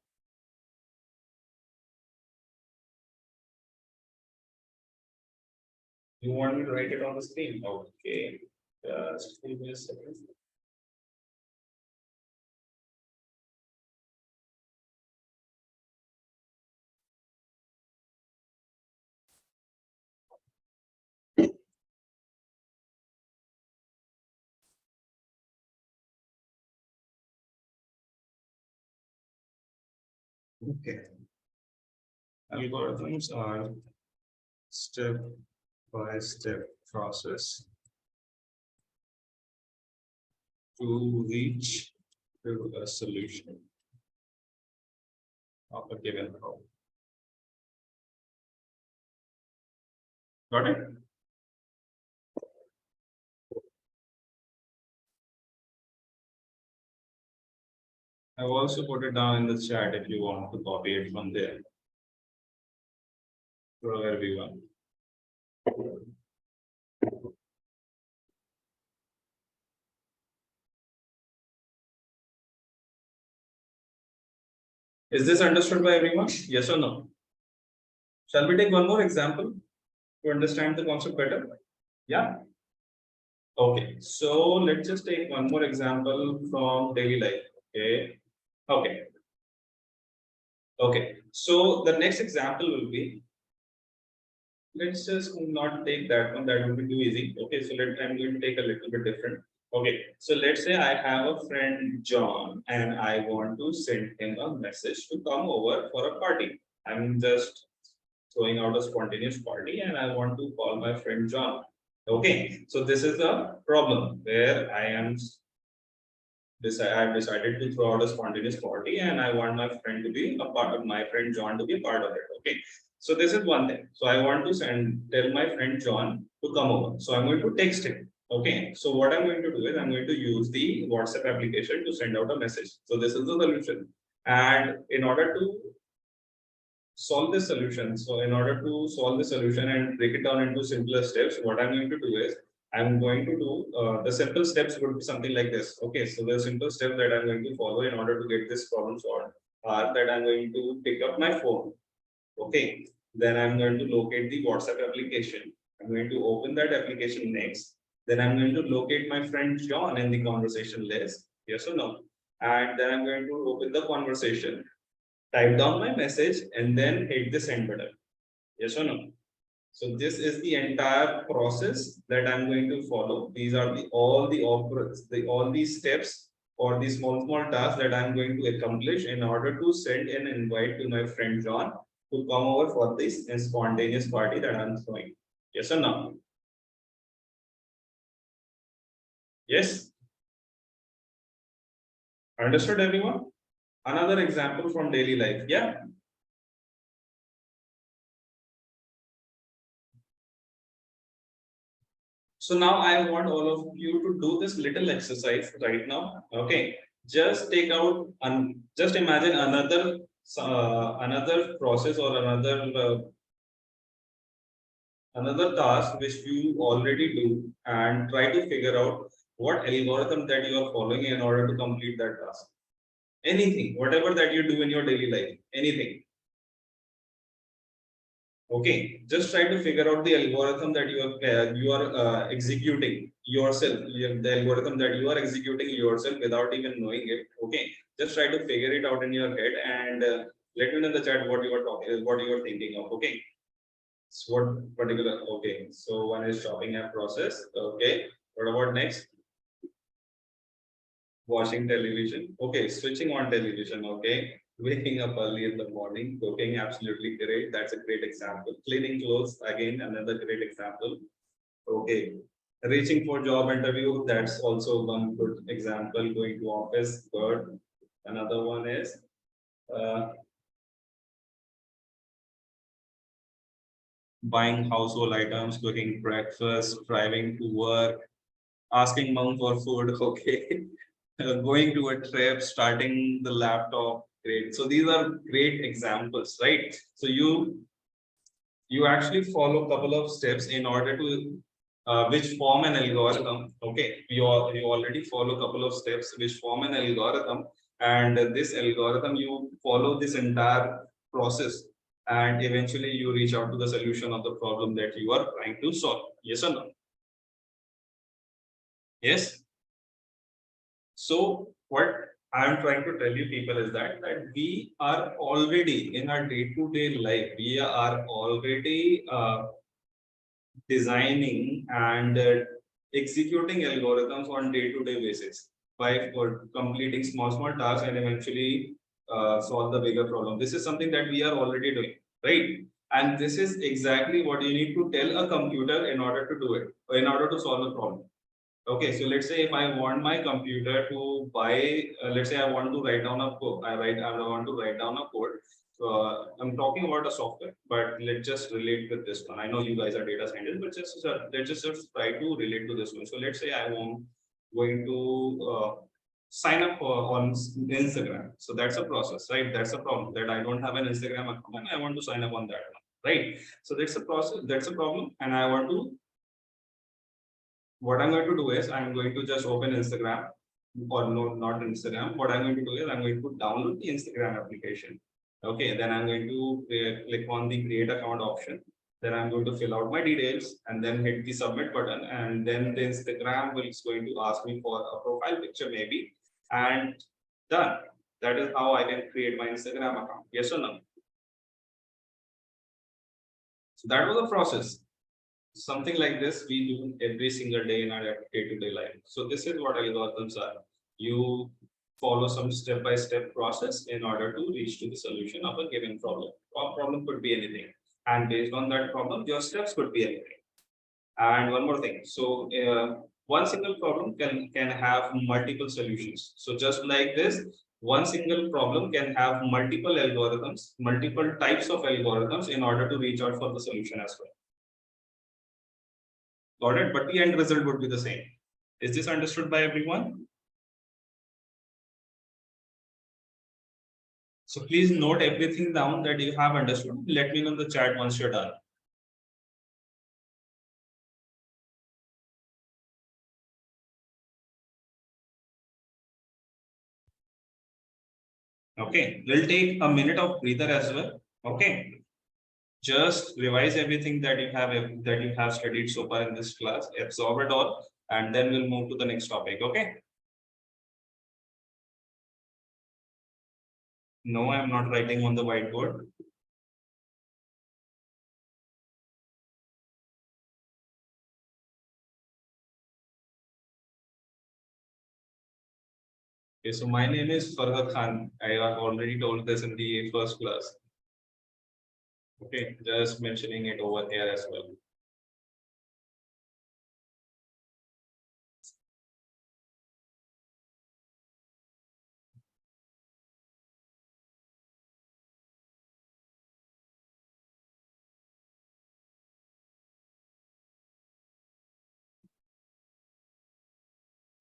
You want me to write it on the screen? Okay. Just give me a second. Okay. Algorithms are step-by-step process to reach to a solution of a given problem. Got it? I've also put it down in the chat if you want to copy it from there for everyone. Is this understood by everyone? Yes or no? Shall we take one more example to understand the concept better? Yeah. Okay. So let's just take one more example from daily life. Okay. Okay. Okay. So the next example will be, let's just not take that one. That would be too easy. Okay. So I'm going to take a little bit different. Okay. So let's say I have a friend John and I want to send him a message to come over for a party. I'm just throwing out a spontaneous party and I want to call my friend John. Okay, so this is a problem where I've decided to throw out a spontaneous party and I want my friend to be a part of my friend John to be a part of it. Okay, so this is one thing. So I want to tell my friend John to come over. So I'm going to text him. Okay, so what I'm going to do is I'm going to use the WhatsApp application to send out a message. So this is the solution. And in order to solve this solution. So in order to solve the solution and break it down into simpler steps, what I'm going to do is I'm going to do the simple steps would be something like this. Okay, so the simple steps that I'm going to follow in order to get this problem solved are that I'm going to pick up my phone. Okay, then I'm going to locate the WhatsApp application. I'm going to open that application next. Then I'm going to locate my friend John in the conversation list. Yes or no? And then I'm going to open the conversation, type down my message, and then hit the send button. Yes or no? So this is the entire process that I'm going to follow. These are all the steps or the small tasks that I'm going to accomplish in order to send an invite to my friend John to come over for this spontaneous party that I'm throwing. Yes or no? Yes. Understood, everyone? Another example from daily life. Yeah. So now I want all of you to do this little exercise right now. Okay, just take out and just imagine another process or another task which you already do and try to figure out what algorithm that you are following in order to complete that task. Anything, whatever that you do in your daily life, anything. Okay, just try to figure out the algorithm that you are executing yourself. The algorithm that you are executing yourself without even knowing it. Okay, just try to figure it out in your head and let me know in the chat what you are talking, what you are thinking of. Okay, so what particular? Okay, so one is shopping app process. Okay, what about next? Watching television. Okay, switching on television. Okay, Waking up early in the morning, cooking, absolutely great. That's a great example. Cleaning clothes, again, another great example. Okay. Reaching for job interview, that's also one good example. Going to office, good. Another one is uh, buying household items, cooking breakfast, driving to work, asking mom for food, okay. Going to a trip, starting the laptop, great. So these are great examples, right? So you actually follow a couple of steps in order to which form an algorithm. Okay, you already follow a couple of steps which form an algorithm, and this algorithm you follow this entire process, and eventually you reach out to the solution of the problem that you are trying to solve. Yes or no? Yes. So what I'm trying to tell you people is that we are already in our day-to-day life, we are already designing and executing algorithms on day-to-day basis by for completing small tasks and eventually solve the bigger problem. This is something that we are already doing, right? And this is exactly what you need to tell a computer in order to do it, or in order to solve a problem. Okay, so let's say if I want my computer to buy, let's say I want to write down a code, I want to write down a code. So I'm talking about a software, but let's just relate with this one. I know you guys are data scientists, but let's just try to relate to this one. So let's say I want going to sign up on Instagram. So that's a process, right? That's a problem that I don't have an Instagram account and I want to sign up on that one, right? So that's a process, that's a problem, and I want to what I'm going to do is I'm going to just open Instagram or no, not Instagram. What I'm going to do is I'm going to download the Instagram application. Okay, then I'm going to click on the create account option. Then I'm going to fill out my details and then hit the submit button. And then the Instagram is going to ask me for a profile picture maybe. And done. That is how I can create my Instagram account. Yes or no? So that was the process. Something like this we do every single day in our day-to-day life. So this is what algorithms are. You follow some step-by-step process in order to reach to the solution of a given problem. A problem could be anything, and based on that problem, your steps could be anything. And one more thing. So one single problem can have multiple solutions. So just like this, one single problem can have multiple algorithms, multiple types of algorithms in order to reach out for the solution as well. Got it? But the end result would be the same. Is this understood by everyone? So please note everything down that you have understood. Let me know in the chat once you're done. Okay, we'll take a minute of breather as well. Okay, just revise everything that you have studied so far in this class, absorb it all, and then we'll move to the next topic. Okay. No, I'm not writing on the whiteboard. Okay, so my name is Farhad Khan. I have already told this in the first class. Okay, just mentioning it over here as well.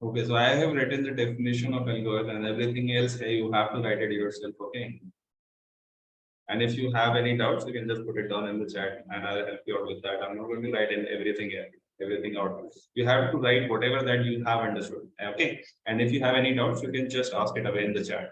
Okay, so I have written the definition of algorithm and everything else you have to write it yourself. Okay. And if you have any doubts, you can just put it down in the chat and I'll help you out with that. I'm not going to write in everything here, everything out. You have to write whatever that you have understood. Okay. And if you have any doubts, you can just ask it away in the chat.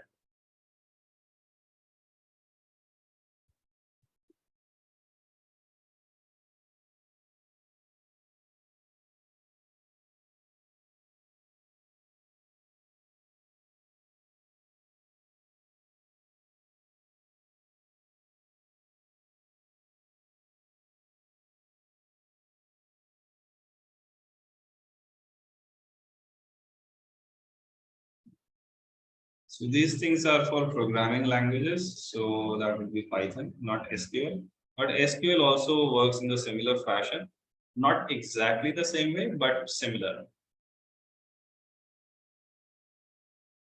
So these things are for programming languages. So that would be Python, not SQL. But SQL also works in the similar fashion. Not exactly the same way, but similar.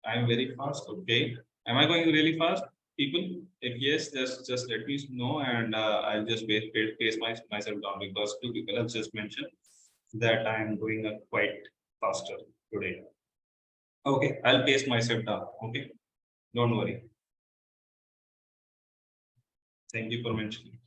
I'm very fast. Okay. Am I going really fast, people? If yes, just let me know, and I'll just pace myself down because two people have just mentioned that I'm going quite faster today. Okay, I'll pace myself down. Okay, don't worry. Thank you for mentioning.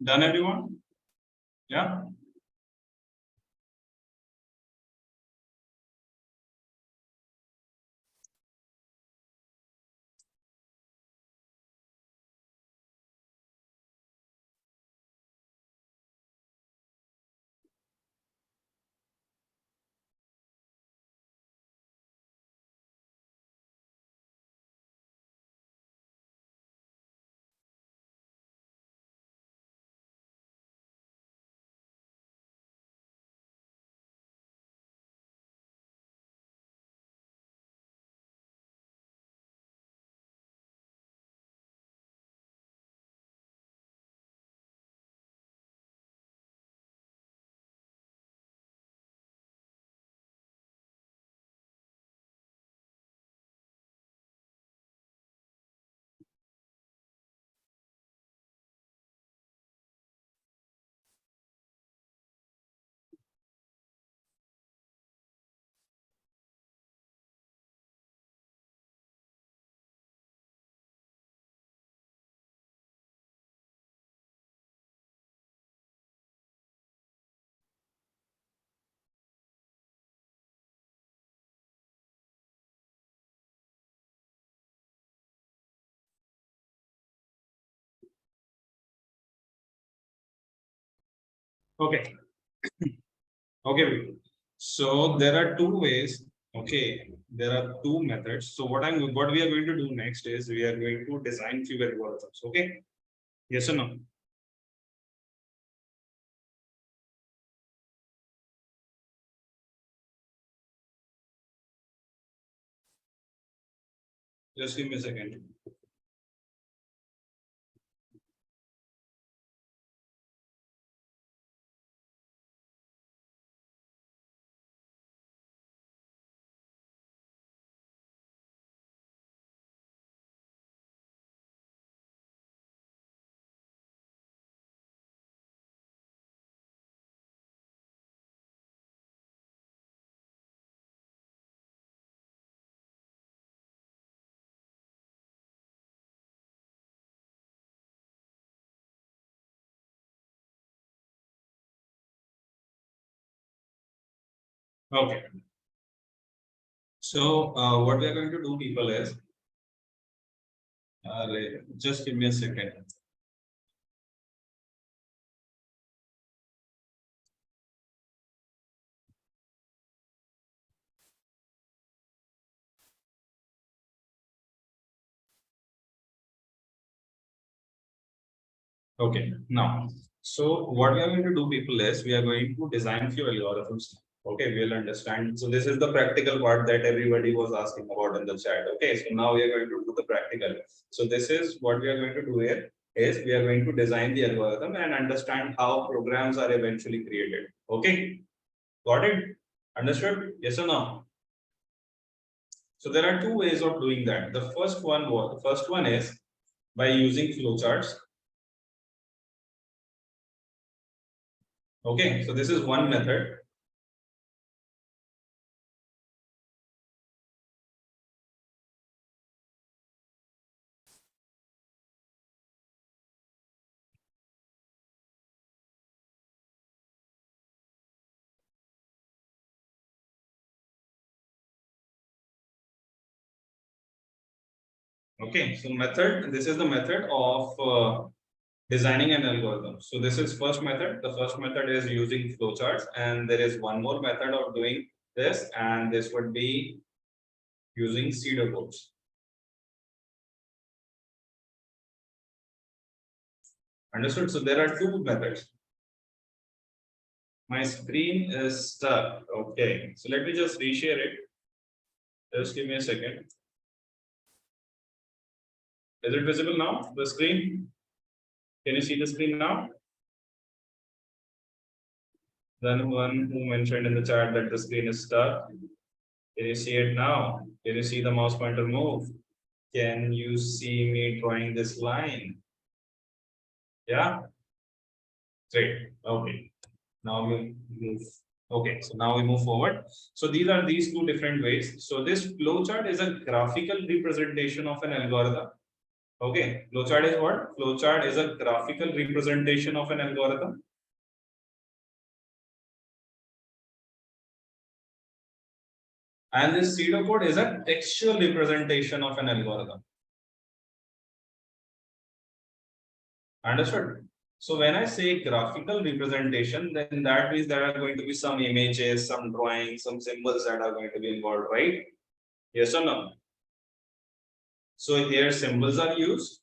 Done, everyone? Yeah. Okay. Okay. So there are two ways. Okay, there are two methods. So what we are going to do next is we are going to design few algorithms. Okay. Yes or no? Just give me a second. Okay. So what we are going to do, people, is just give me a second. Okay. Now, so what we are going to do, people, is we are going to design few algorithms. Okay, we'll understand. So this is the practical part that everybody was asking about in the chat. Okay, so now we are going to do the practical. So this is what we are going to do here is we are going to design the algorithm and understand how programs are eventually created. Okay, got it? Understood? Yes or no? So there are two ways of doing that. The first one is by using flowcharts. Okay, so this is one method. Okay, so method, this is the method of designing an algorithm. So this is first method. The first method is using flowcharts, and there is one more method of doing this, and this would be using pseudocodes. Understood? So there are two methods. My screen is stuck. Okay, so let me just reshare it. Just give me a second. Is it visible now? The screen? Can you see the screen now? Then one who mentioned in the chat that the screen is stuck. Can you see it now? Can you see the mouse pointer move? Can you see me drawing this line? Yeah, great. Okay, now we move. Okay, so now we move forward. So these two different ways. So this flowchart is a graphical representation of an algorithm. Okay, flowchart is what? Flowchart is a graphical representation of an algorithm. And this pseudocode is a textual representation of an algorithm. Understood? So when I say graphical representation, then that means there are going to be some images, some drawings, some symbols that are going to be involved, right? Yes or no? So here symbols are used.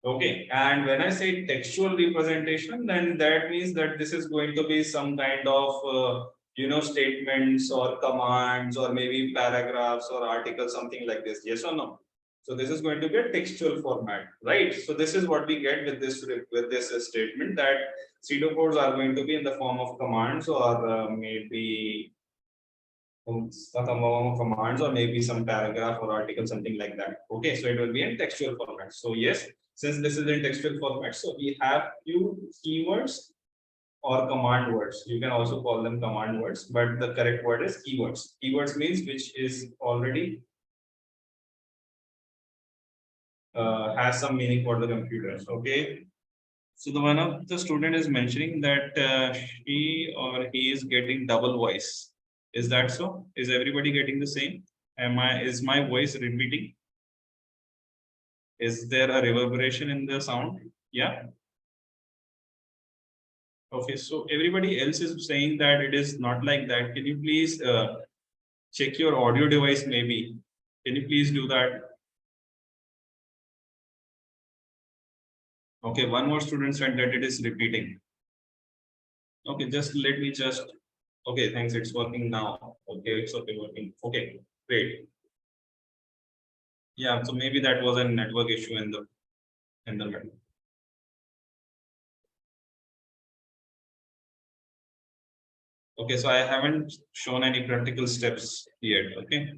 Okay, and when I say textual representation, then that means that this is going to be some kind of statements or commands or maybe paragraphs or articles, something like this. Yes or no? So this is going to be a textual format, right? So this is what we get with this statement that pseudocodes are going to be in the form of commands or maybe some commands or maybe some paragraph or article, something like that. Okay, so it will be in textual format. So yes, since this is in textual format, so we have few keywords or command words. You can also call them command words, but the correct word is keywords. Keywords means which is already has some meaning for the computers. Okay. So the one of the student is mentioning that she or he is getting double voice. Is that so? Is everybody getting the same? Is my voice repeating? Is there a reverberation in the sound? Yeah. Okay. So everybody else is saying that it is not like that. Can you please check your audio device maybe? Can you please do that? Okay. One more student said that it is repeating. Okay. Just let me just. Okay. Thanks. It's working now. Okay. It's okay working. Okay. Great. Yeah. So maybe that was a network issue in the middle. Okay, so I haven't shown any practical steps yet. Okay.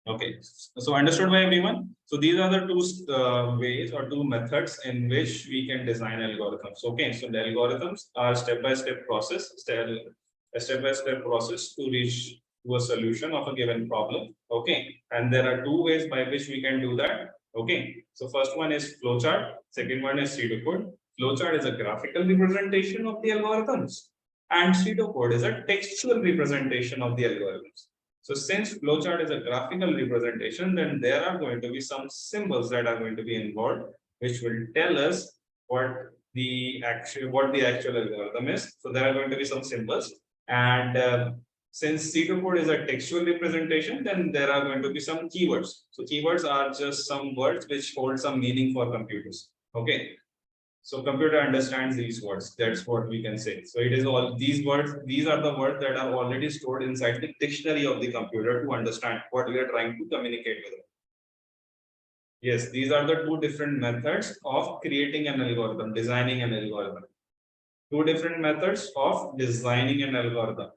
Okay. So understood by everyone. So these are the two ways or two methods in which we can design algorithms. Okay. So the algorithms are step-by-step process, a step-by-step process to reach to a solution of a given problem. Okay. And there are two ways by which we can do that. Okay. So first one is flowchart. Second one is pseudocode. Flowchart is a graphical representation of the algorithms, and pseudocode is a textual representation of the algorithms. So since flowchart is a graphical representation, then there are going to be some symbols that are going to be involved, which will tell us what the actual algorithm is. So there are going to be some symbols, and since pseudocode is a textual representation, then there are going to be some keywords. So keywords are just some words which hold some meaning for computers. Okay. So computer understands these words. That's what we can say. So it is all these words. These are the words that are already stored inside the dictionary of the computer to understand what we are trying to communicate with. Yes, these are the two different methods of creating an algorithm, designing an algorithm. Two different methods of designing an algorithm.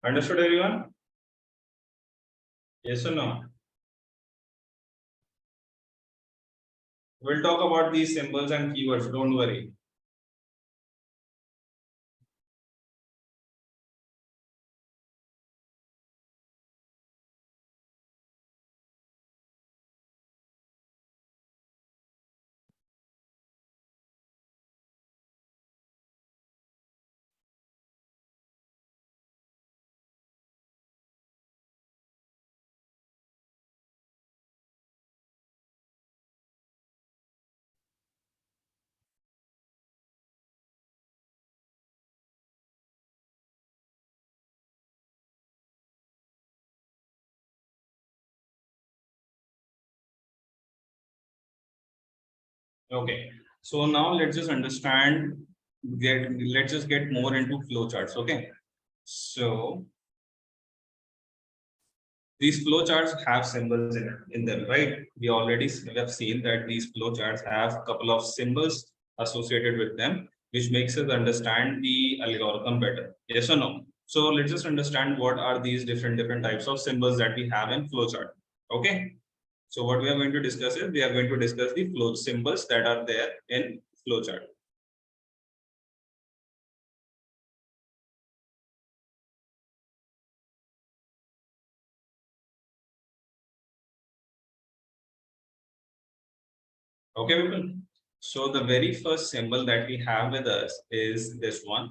Understood, everyone? Yes or no? We'll talk about these symbols and keywords. Don't worry. Okay. So now let's just understand. Let's just get more into flowcharts. Okay. So these flowcharts have symbols in them, right? We have seen that these flowcharts have a couple of symbols associated with them, which makes us understand the algorithm better. Yes or no? So let's just understand what are these different types of symbols that we have in flowchart. Okay. So what we are going to discuss is we are going to discuss the flow symbols that are there in flowchart. Okay, people. So the very first symbol that we have with us is this one.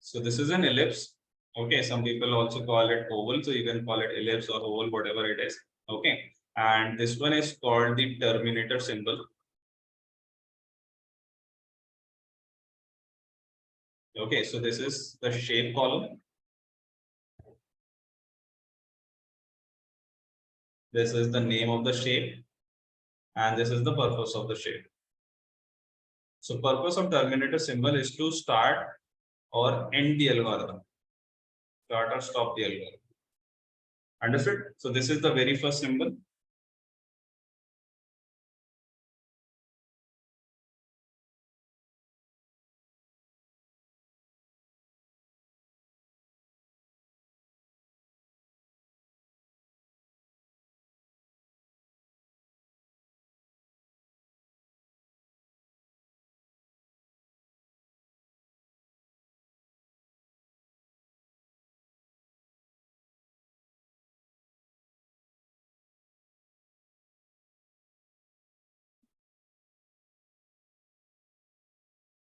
So this is an ellipse. Okay, some people also call it oval, so you can call it ellipse or oval, whatever it is. Okay, and this one is called the terminator symbol. Okay, so this is the shape column. This is the name of the shape, and this is the purpose of the shape. So purpose of terminator symbol is to start or end the algorithm. Start or stop the algorithm. Understood? So this is the very first symbol.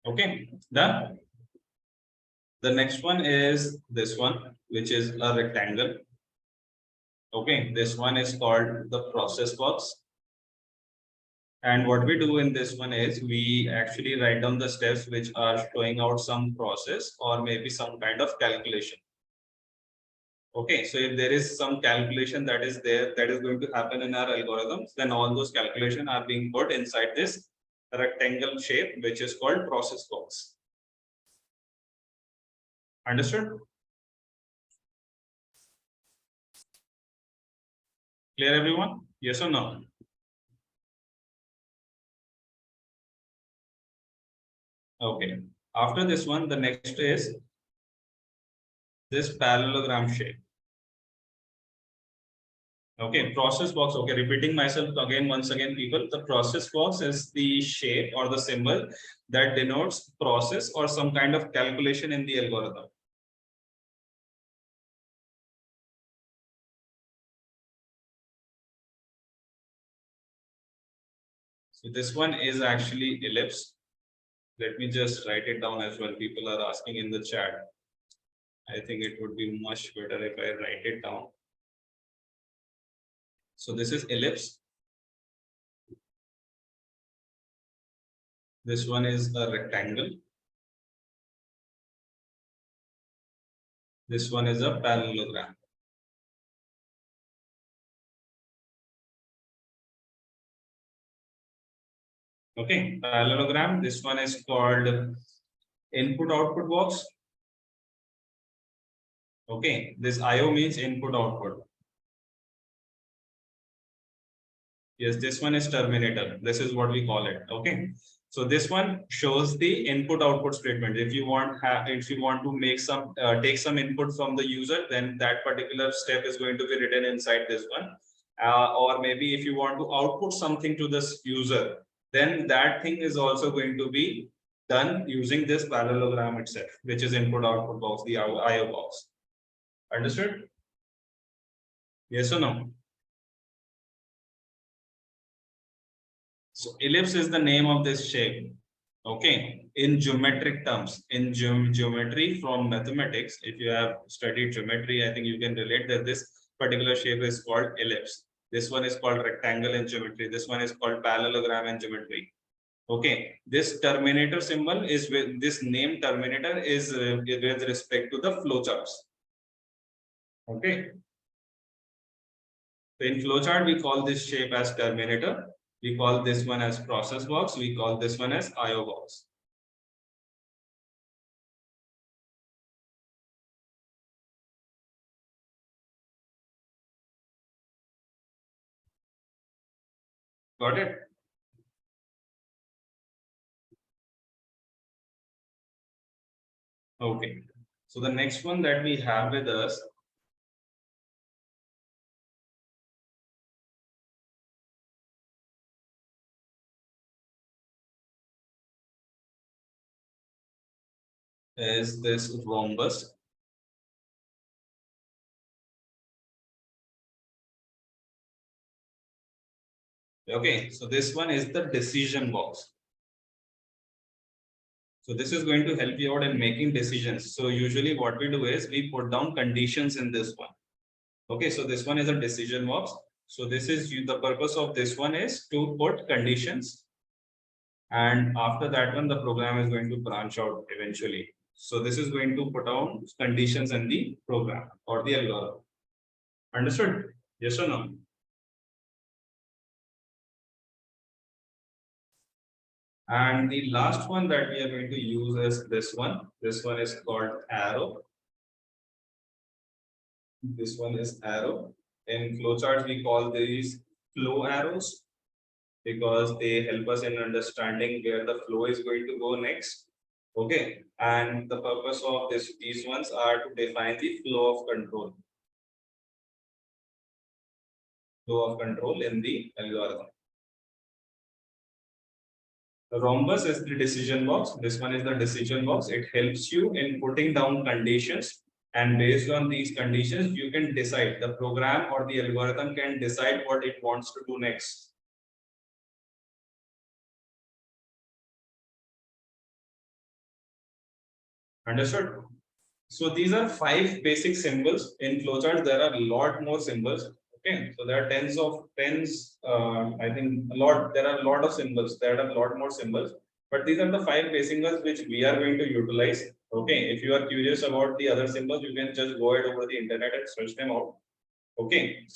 Okay, done. The next one is this one, which is a rectangle. Okay, this one is called the process box. And what we do in this one is we actually write down the steps which are showing out some process or maybe some kind of calculation. Okay, so if there is some calculation that is there that is going to happen in our algorithms, then all those calculations are being put inside this rectangle shape, which is called process box. Understood? Clear, everyone? Yes or no? Okay. After this one, the next is this parallelogram shape. Okay, process box. Okay, repeating myself again, once again, people. The process box is the shape or the symbol that denotes process or some kind of calculation in the algorithm. So this one is actually ellipse. Let me just write it down as well. People are asking in the chat. I think it would be much better if I write it down. So this is ellipse. This one is a rectangle. This one is a parallelogram. Okay, parallelogram. This one is called input output box. Okay, this IO means input output. Yes, this one is terminator. This is what we call it. Okay. So this one shows the input output statement. If you want to make some take some input from the user, then that particular step is going to be written inside this one. Or maybe if you want to output something to this user, then that thing is also going to be done using this parallelogram itself, which is input output box, the IO box. Understood? Yes or no? So ellipse is the name of this shape. Okay, in geometric terms, in geometry from mathematics, if you have studied geometry, I think you can relate that this particular shape is called ellipse. This one is called rectangle in geometry. This one is called parallelogram in geometry. Okay, this terminator symbol is with this name terminator is with respect to the flowcharts. Okay, so in flowchart, we call this shape as terminator. We call this one as process box. We call this one as IO box. Got it? Okay. So the next one that we have with us is this rhombus. Okay, so this one is the decision box. So this is going to help you out in making decisions. So usually what we do is we put down conditions in this one. Okay, so this one is a decision box. So this is the purpose of this one is to put conditions. And after that one, the program is going to branch out eventually. So this is going to put down conditions in the program or the algorithm. Understood? Yes or no? And the last one that we are going to use is this one. This one is called arrow. This one is arrow. In flowcharts, we call these flow arrows because they help us in understanding where the flow is going to go next. Okay. And the purpose of these ones are to define the flow of control. Flow of control in the algorithm. The rhombus is the decision box. This one is the decision box. It helps you in putting down conditions. And based on these conditions, you can decide, the program or the algorithm can decide what it wants to do next. Understood? So these are 5 basic symbols. In flowchart, there are a lot more symbols. Okay, so there are tens. I think there are a lot of symbols. There are a lot more symbols. But these are the 5 basic ones which we are going to utilize. Okay, if you are curious about the other symbols, you can just go ahead over the internet and search them out. Okay.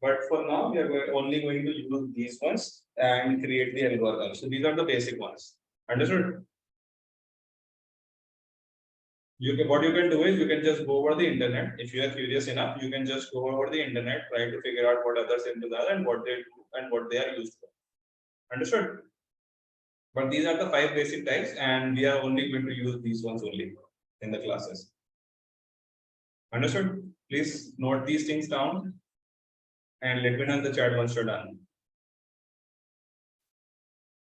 But for now, we are only going to use these ones and create the algorithm. So these are the basic ones. Understood? What you can do is you can just go over the internet. If you are curious enough, you can just go over the internet, try to figure out what other symbols are and what they do and what they are used for. Understood? But these are the 5 basic types, and we are only going to use these ones only in the classes. Understood? Please note these things down and let me know in the chat once you're done.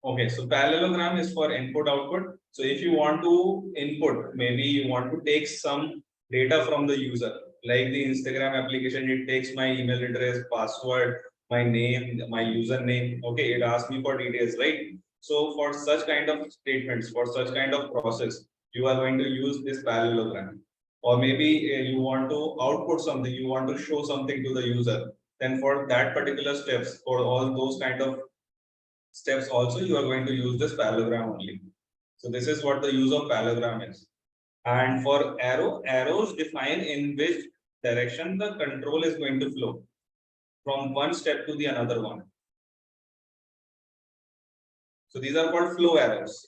Okay, so parallelogram is for input output. So if you want to input, maybe you want to take some data from the user, like the Instagram application, it takes my email address, password, my name, my username. Okay, it asks me for details, right? So for such kind of statements, for such kind of process, you are going to use this parallelogram. Or maybe you want to output something, you want to show something to the user. Then for that particular steps, for all those kind of steps also, you are going to use this parallelogram only. So this is what the use of parallelogram is. And for arrows define in which direction the control is going to flow from one step to the another one. So these are called flow arrows.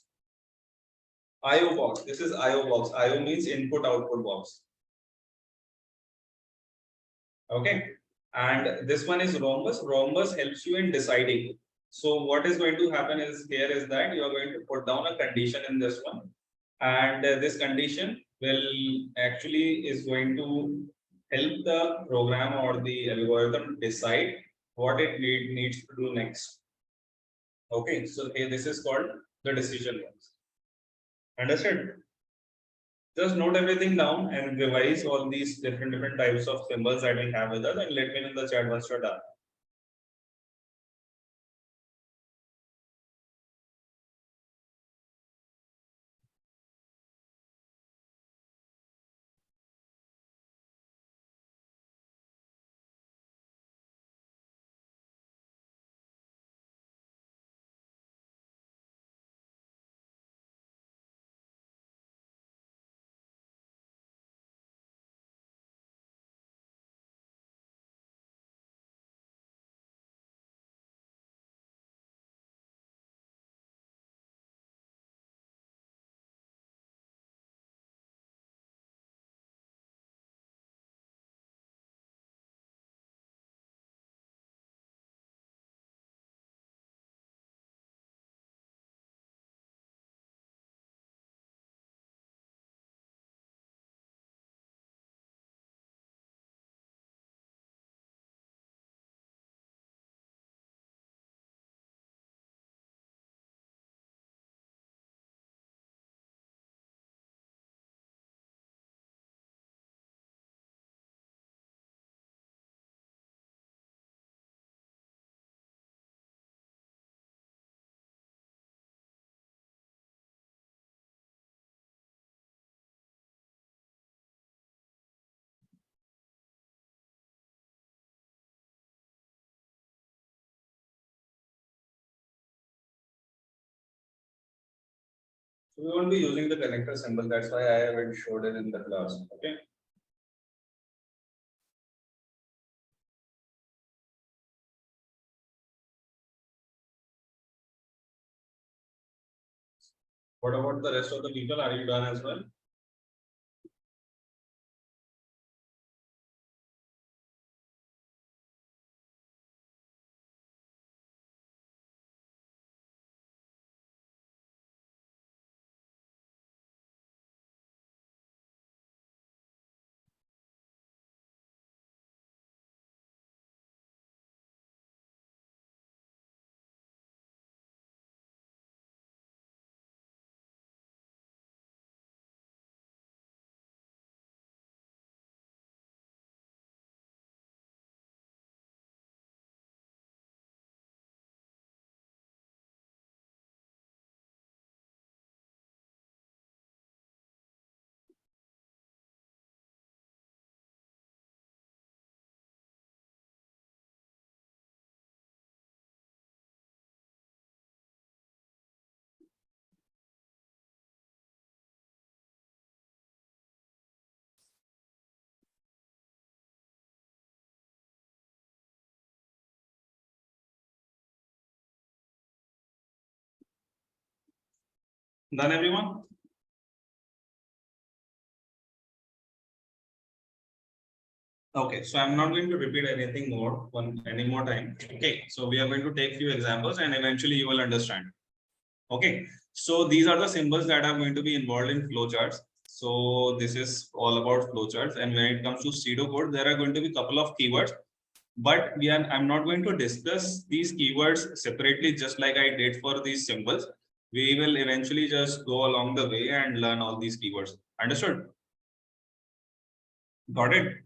IO box. This is IO box. IO means input output box. Okay. And this one is rhombus. Rhombus helps you in deciding. So what is going to happen is here is that you are going to put down a condition in this one. And this condition will actually is going to help the program or the algorithm decide what it needs to do next. Okay, so here this is called the decision box. Understood? Just note everything down and revise all these different types of symbols that we have with us and let me know in the chat once you're done. So we won't be using the connector symbol. That's why I haven't showed it in the class. Okay. What about the rest of the people? Are you done as well? Done, everyone? Okay, so I'm not going to repeat anything more any more time. Okay, so we are going to take few examples and eventually you will understand. Okay, so these are the symbols that are going to be involved in flowcharts. So this is all about flowcharts, and when it comes to pseudocode, there are going to be a couple of keywords, but I'm not going to discuss these keywords separately, just like I did for these symbols. We will eventually just go along the way and learn all these keywords. Understood? Got it?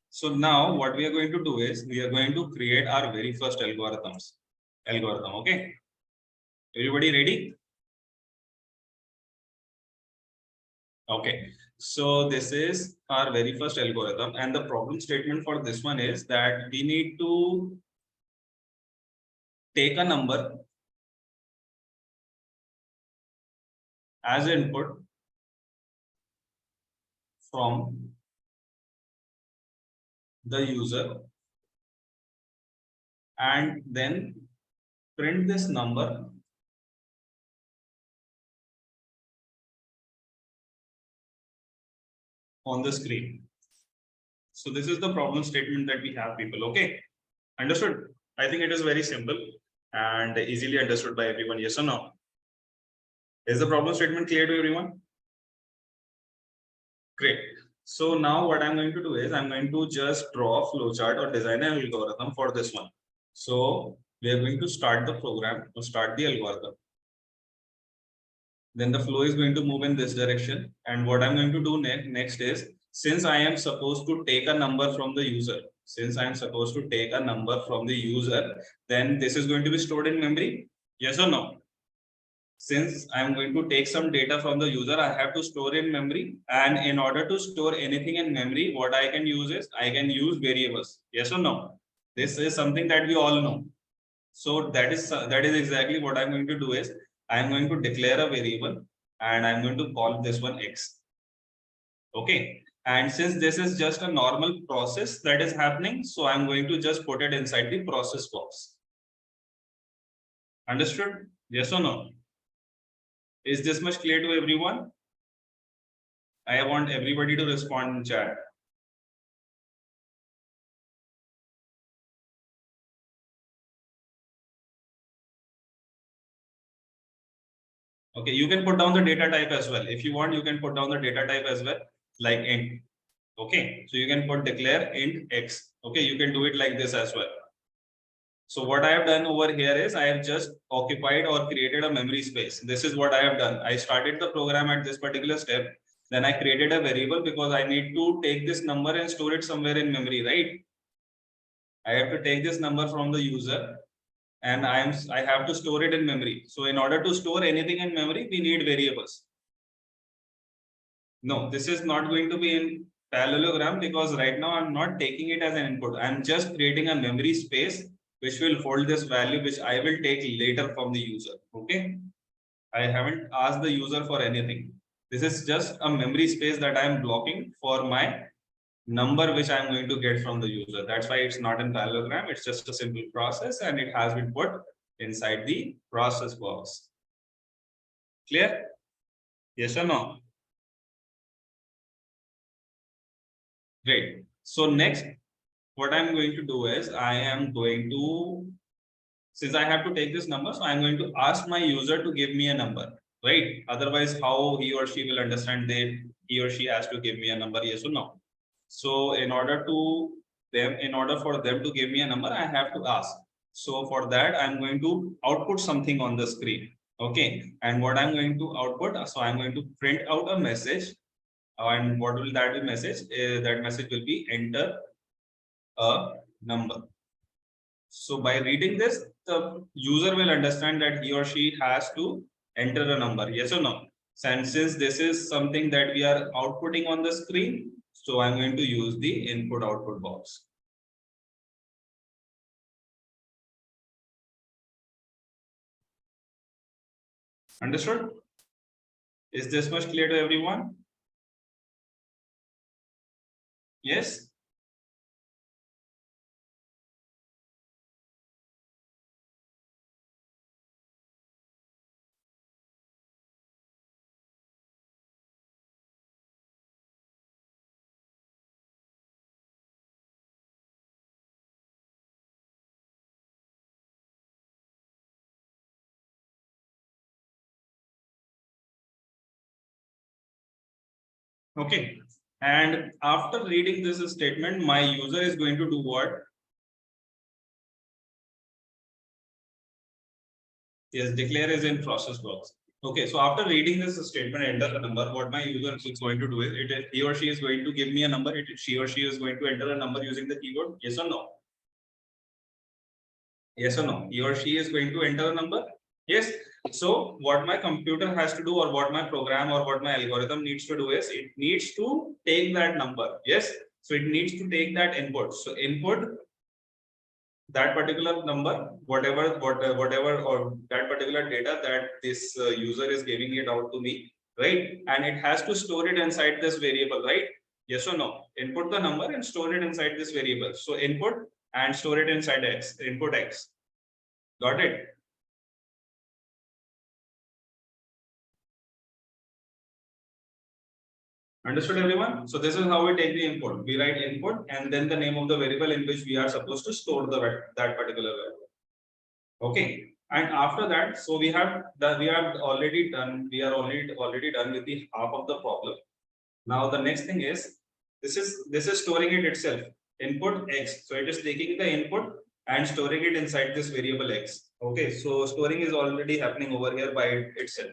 So now what we are going to do is we are going to create our very first algorithm. Okay. Everybody ready? Okay. So this is our very first algorithm, and the problem statement for this one is that we need to take a number as input from the user and then print this number on the screen. So this is the problem statement that we have, people. Okay, understood? I think it is very simple and easily understood by everyone. Yes or no? Is the problem statement clear to everyone? Great. So now what I'm going to do is I'm going to just draw a flowchart or design an algorithm for this one. So we are going to start the program or start the algorithm. Then the flow is going to move in this direction. And what I'm going to do next is, since I am supposed to take a number from the user, then this is going to be stored in memory. Yes or no? Since I'm going to take some data from the user, I have to store in memory. And in order to store anything in memory, what I can use is I can use variables. Yes or no? This is something that we all know. So that is exactly what I'm going to do is I'm going to declare a variable and I'm going to call this one X. Okay. And since this is just a normal process that is happening, so I'm going to just put it inside the process box. Understood? Yes or no? Is this much clear to everyone? I want everybody to respond in chat. Okay, you can put down the data type as well. If you want, you can put down the data type as well, like int. Okay, so you can put declare int X. Okay, you can do it like this as well. So what I have done over here is I have just occupied or created a memory space. This is what I have done. I started the program at this particular step. Then I created a variable because I need to take this number and store it somewhere in memory, right? I have to take this number from the user and I have to store it in memory. So in order to store anything in memory, we need variables. No, this is not going to be in parallelogram because right now I'm not taking it as an input. I'm just creating a memory space which will hold this value, which I will take later from the user. Okay. I haven't asked the user for anything. This is just a memory space that I'm blocking for my number which I'm going to get from the user. That's why it's not in parallelogram. It's just a simple process and it has been put inside the process box. Clear? Yes or no? Great. So next, what I'm going to do is I am going to, since I have to take this number, so I'm going to ask my user to give me a number, right? Otherwise, how he or she will understand that he or she has to give me a number, yes or no? So in order for them to give me a number, I have to ask. So for that, I'm going to output something on the screen. Okay. And what I'm going to output, so I'm going to print out a message. And what will that be message? That message will be enter a number. So by reading this, the user will understand that he or she has to enter a number. Yes or no? And since this is something that we are outputting on the screen, so I'm going to use the input output box. Understood? Is this much clear to everyone? Yes? Okay. And after reading this statement, my user is going to do what? Yes, declare is in process box. Okay, so after reading this statement, enter the number, what my user is going to do is, he or she is going to give me a number, she or she is going to enter a number using the keyword, yes or no? Yes or no? He or she is going to enter a number? Yes. So what my computer has to do, or what my program or what my algorithm needs to do is, it needs to take that number. Yes. So it needs to take that input. So input that particular number, whatever or that particular data that this user is giving it out to me, right? And it has to store it inside this variable, right? Yes or no? Input the number and store it inside this variable. So input and store it inside X, input X. Got it? Understood, everyone? So this is how we take the input. We write input and then the name of the variable in which we are supposed to store that particular variable. Okay. And after that, so we have already done, we are already done with the half of the problem. Now the next thing is this is storing it itself. Input X. So it is taking the input and storing it inside this variable X. Okay, so storing is already happening over here by itself.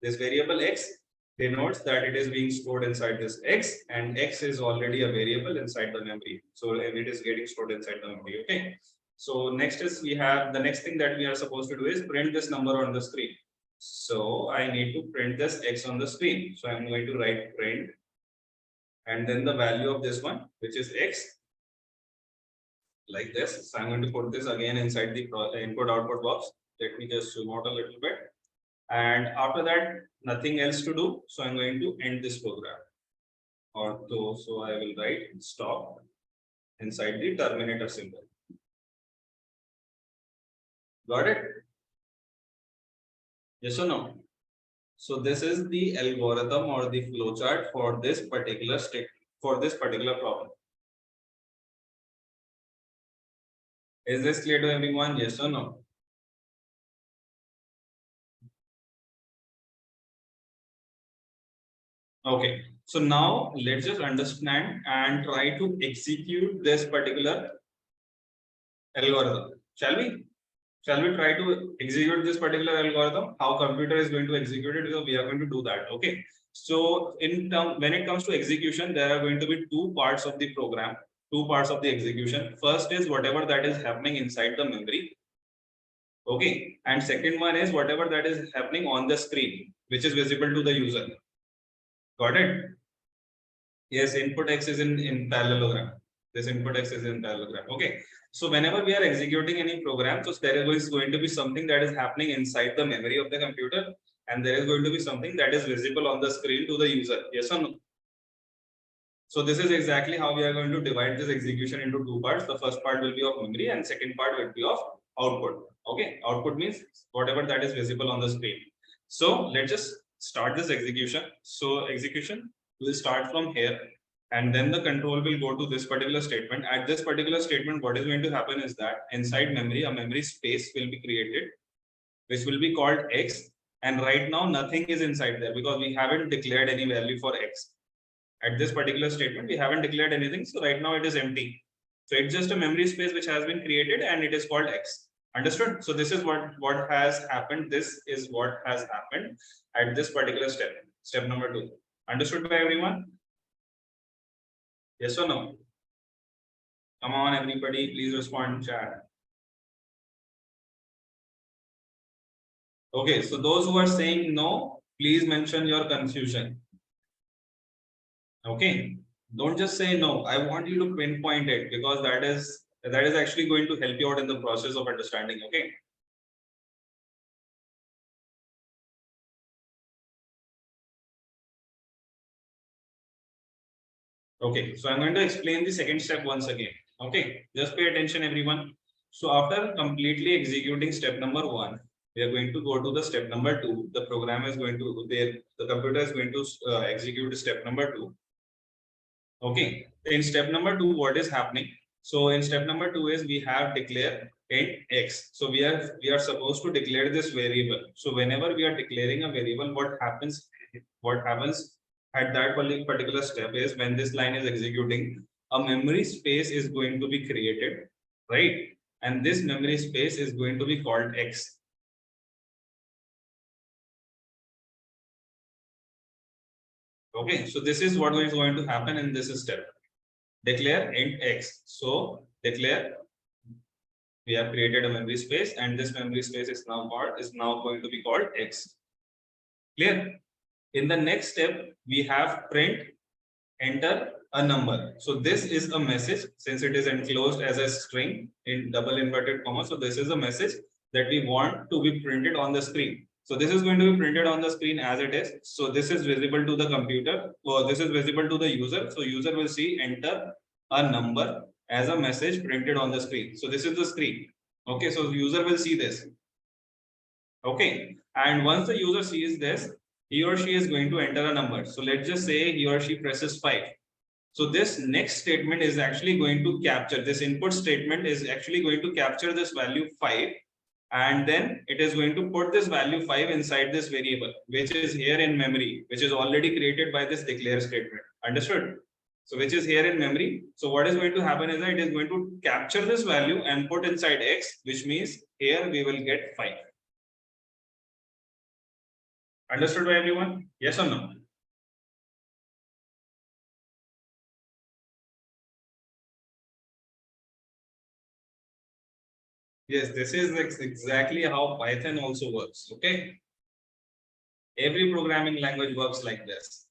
This variable X denotes that it is being stored inside this X, and X is already a variable inside the memory. So and it is getting stored inside the memory. Okay. So next is we have the next thing that we are supposed to do is print this number on the screen. So I need to print this X on the screen. So I'm going to write print and then the value of this one, which is X, like this. So I'm going to put this again inside the input output box. Let me just zoom out a little bit. And after that, nothing else to do. So I'm going to end this program. So I will write stop inside the terminator symbol. Got it? Yes or no? So this is the algorithm or the flowchart for this particular state, for this particular problem. Is this clear to everyone? Yes or no? Okay. So now let's just understand and try to execute this particular algorithm. Shall we? Shall we try to execute this particular algorithm? How computer is going to execute it? Because we are going to do that. Okay. So when it comes to execution, there are going to be two parts of the program, two parts of the execution. First is whatever that is happening inside the memory. Okay. And second one is whatever that is happening on the screen, which is visible to the user. Got it? Yes, input X is in parallelogram. This input X is in parallelogram. Okay. So whenever we are executing any program, so there is going to be something that is happening inside the memory of the computer, and there is going to be something that is visible on the screen to the user. Yes or no? So this is exactly how we are going to divide this execution into two parts. The first part will be of memory and second part will be of output. Okay. Output means whatever that is visible on the screen. So let's just start this execution. So execution will start from here and then the control will go to this particular statement. At this particular statement, what is going to happen is that inside memory, a memory space will be created, which will be called X. And right now, nothing is inside there because we haven't declared any value for X. At this particular statement, we haven't declared anything. So right now it is empty. So it's just a memory space which has been created and it is called X. Understood? So this is what has happened. This is what has happened at this particular step, step number 2. Understood by everyone? Yes or no? Come on, everybody, please respond in chat. Okay, so those who are saying no, please mention your confusion. Okay, don't just say no. I want you to pinpoint it because that is actually going to help you out in the process of understanding. Okay. Okay, so I'm going to explain the second step once again. Okay, just pay attention, everyone. So after completely executing step number 1, we are going to go to the step number 2. The program is going to the computer is going to execute step number 2. Okay, in step number 2, what is happening? So in step number 2 is we have declare int X. So we are supposed to declare this variable. So whenever we are declaring a variable, what happens at that particular step is when this line is executing, a memory space is going to be created, right? And this memory space is going to be called X. Okay, so this is what is going to happen in this step. Declare int X. So declare, we have created a memory space and this memory space is now going to be called X. Clear? In the next step, we have print enter a number. So this is a message since it is enclosed as a string in double inverted comma. So this is a message that we want to be printed on the screen. So this is going to be printed on the screen as it is. So this is visible to the computer, or this is visible to the user. So user will see enter a number as a message printed on the screen. So this is the screen. Okay, so the user will see this. Okay, and once the user sees this, he or she is going to enter a number. So let's just say he or she presses 5. So this next statement is actually going to capture, this input statement is actually going to capture this value 5, and then it is going to put this value 5 inside this variable, which is here in memory, which is already created by this declare statement. Understood? So which is here in memory. So what is going to happen is that it is going to capture this value and put inside X, which means here we will get 5. Understood by everyone? Yes or no? Yes, this is exactly how Python also works. Okay. Every programming language works like this.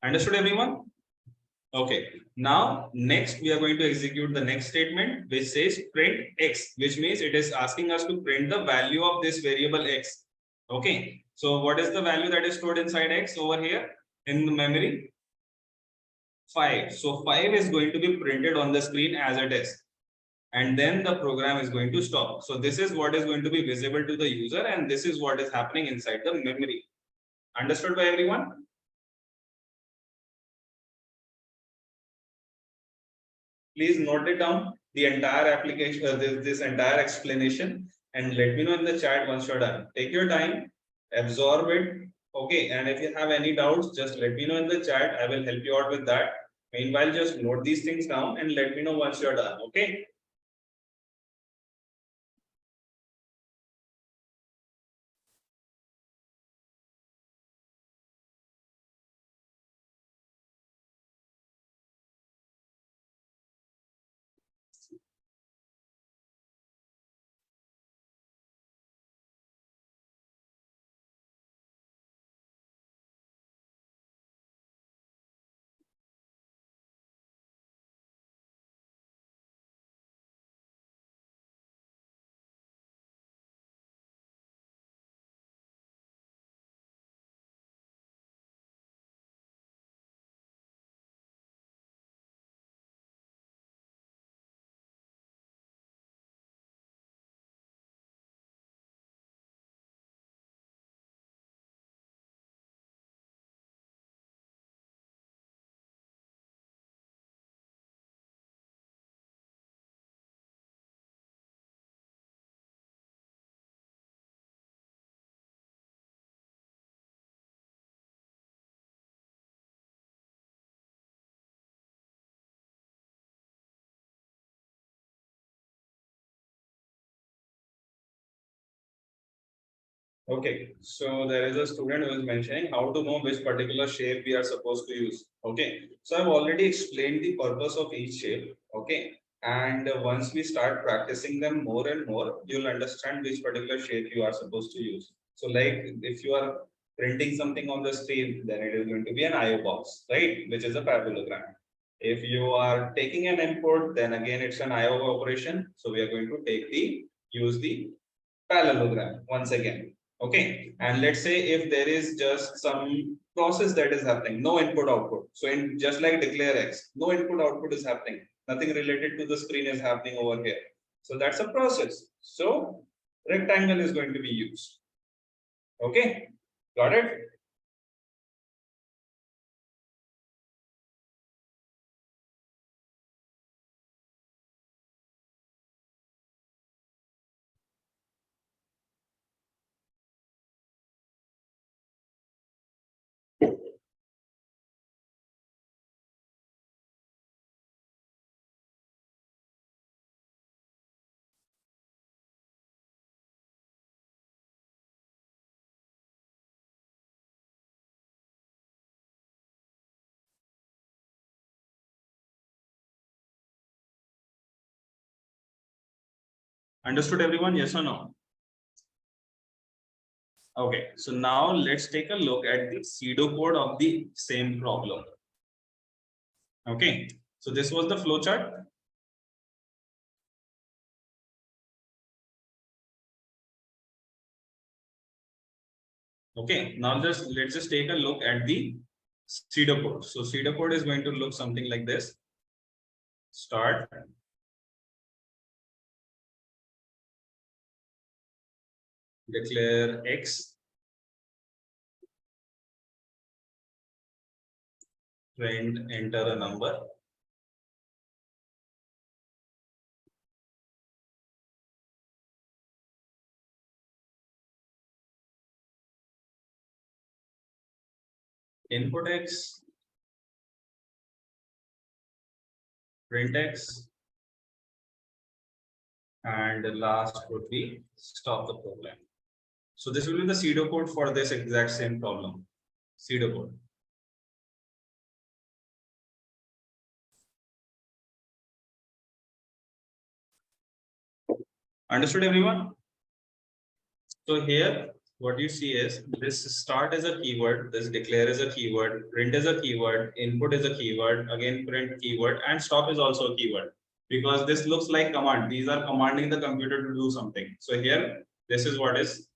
Understood, everyone? Okay. Now, next we are going to execute the next statement, which says print x, which means it is asking us to print the value of this variable x. Okay. So, what is the value that is stored inside x over here in the memory? 5. So, 5 is going to be printed on the screen as it is. And then the program is going to stop. So, this is what is going to be visible to the user, and this is what is happening inside the memory. Understood by everyone? Please note it down, the entire application, this entire explanation, and let me know in the chat once you're done. Take your time, absorb it. Okay, and if you have any doubts, just let me know in the chat. I will help you out with that. Meanwhile, just note these things down and let me know once you're done. Okay. Okay, so there is a student who is mentioning how to know which particular shape we are supposed to use. Okay, so I've already explained the purpose of each shape. Okay, and once we start practicing them more and more, you'll understand which particular shape you are supposed to use. So, like if you are printing something on the screen, then it is going to be an IO box, right? Which is a parallelogram. If you are taking an input, then again it's an IO operation. So we are going to use the parallelogram once again. Okay, and let's say if there is just some process that is happening, no input output. So in just like declare x, no input output is happening, nothing related to the screen is happening over here. So that's a process. So rectangle is going to be used. Okay, got it? Understood everyone? Yes or no? Okay, so now let's take a look at the pseudocode of the same problem. Okay, so this was the flowchart. Okay, now let's just take a look at the pseudocode. So pseudocode is going to look something like this. Start, declare X, print, enter a number. Input X, print X, and the last would be stop the program. So this will be the pseudocode for this exact same problem. Pseudocode. Understood, everyone? So here, what you see is this start is a keyword, this declare is a keyword, print is a keyword, input is a keyword, again print keyword, and stop is also a keyword. Because this looks like command. These are commanding the computer to do something. So here, this is what is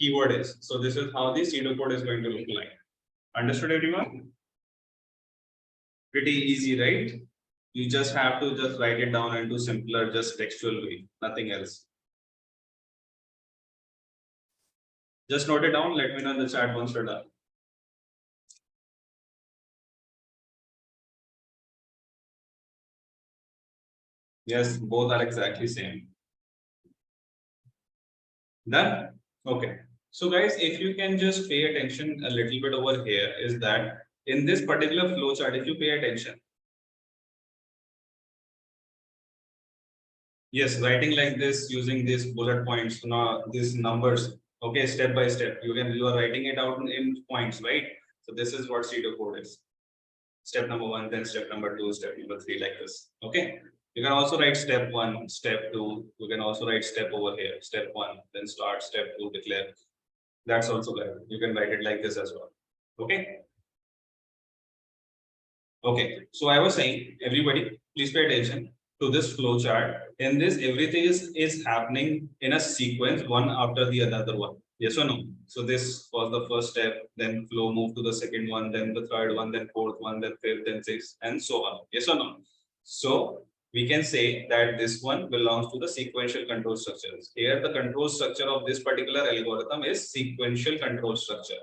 keyword is. So this is how the pseudocode is going to look like. Understood, everyone? Pretty easy, right? You just have to just write it down into simpler, just textual way, nothing else. Just note it down. Let me know in the chat once you're done. Yes, both are exactly same. Done? Okay. So guys, if you can just pay attention a little bit over here, is that in this particular flow chart, if you pay attention, yes, writing like this using these bullet points, these numbers, okay, step by step, you are writing it out in points, right? So this is what pseudocode is. Step number one, then step number two, step number three, like this. Okay. You can also write step one, step two. You can also write step over here, step one, then start, step two, declare. That's also there. You can write it like this as well. Okay. Okay. So I was saying, everybody, please pay attention to this flow chart. In this, everything is happening in a sequence, one after the another one. Yes or no? So this was the first step, then flow moved to the second one, then the third one, then fourth one, then fifth, then sixth, and so on. Yes or no? So we can say that this one belongs to the sequential control structures. Here, the control structure of this particular algorithm is sequential control structure.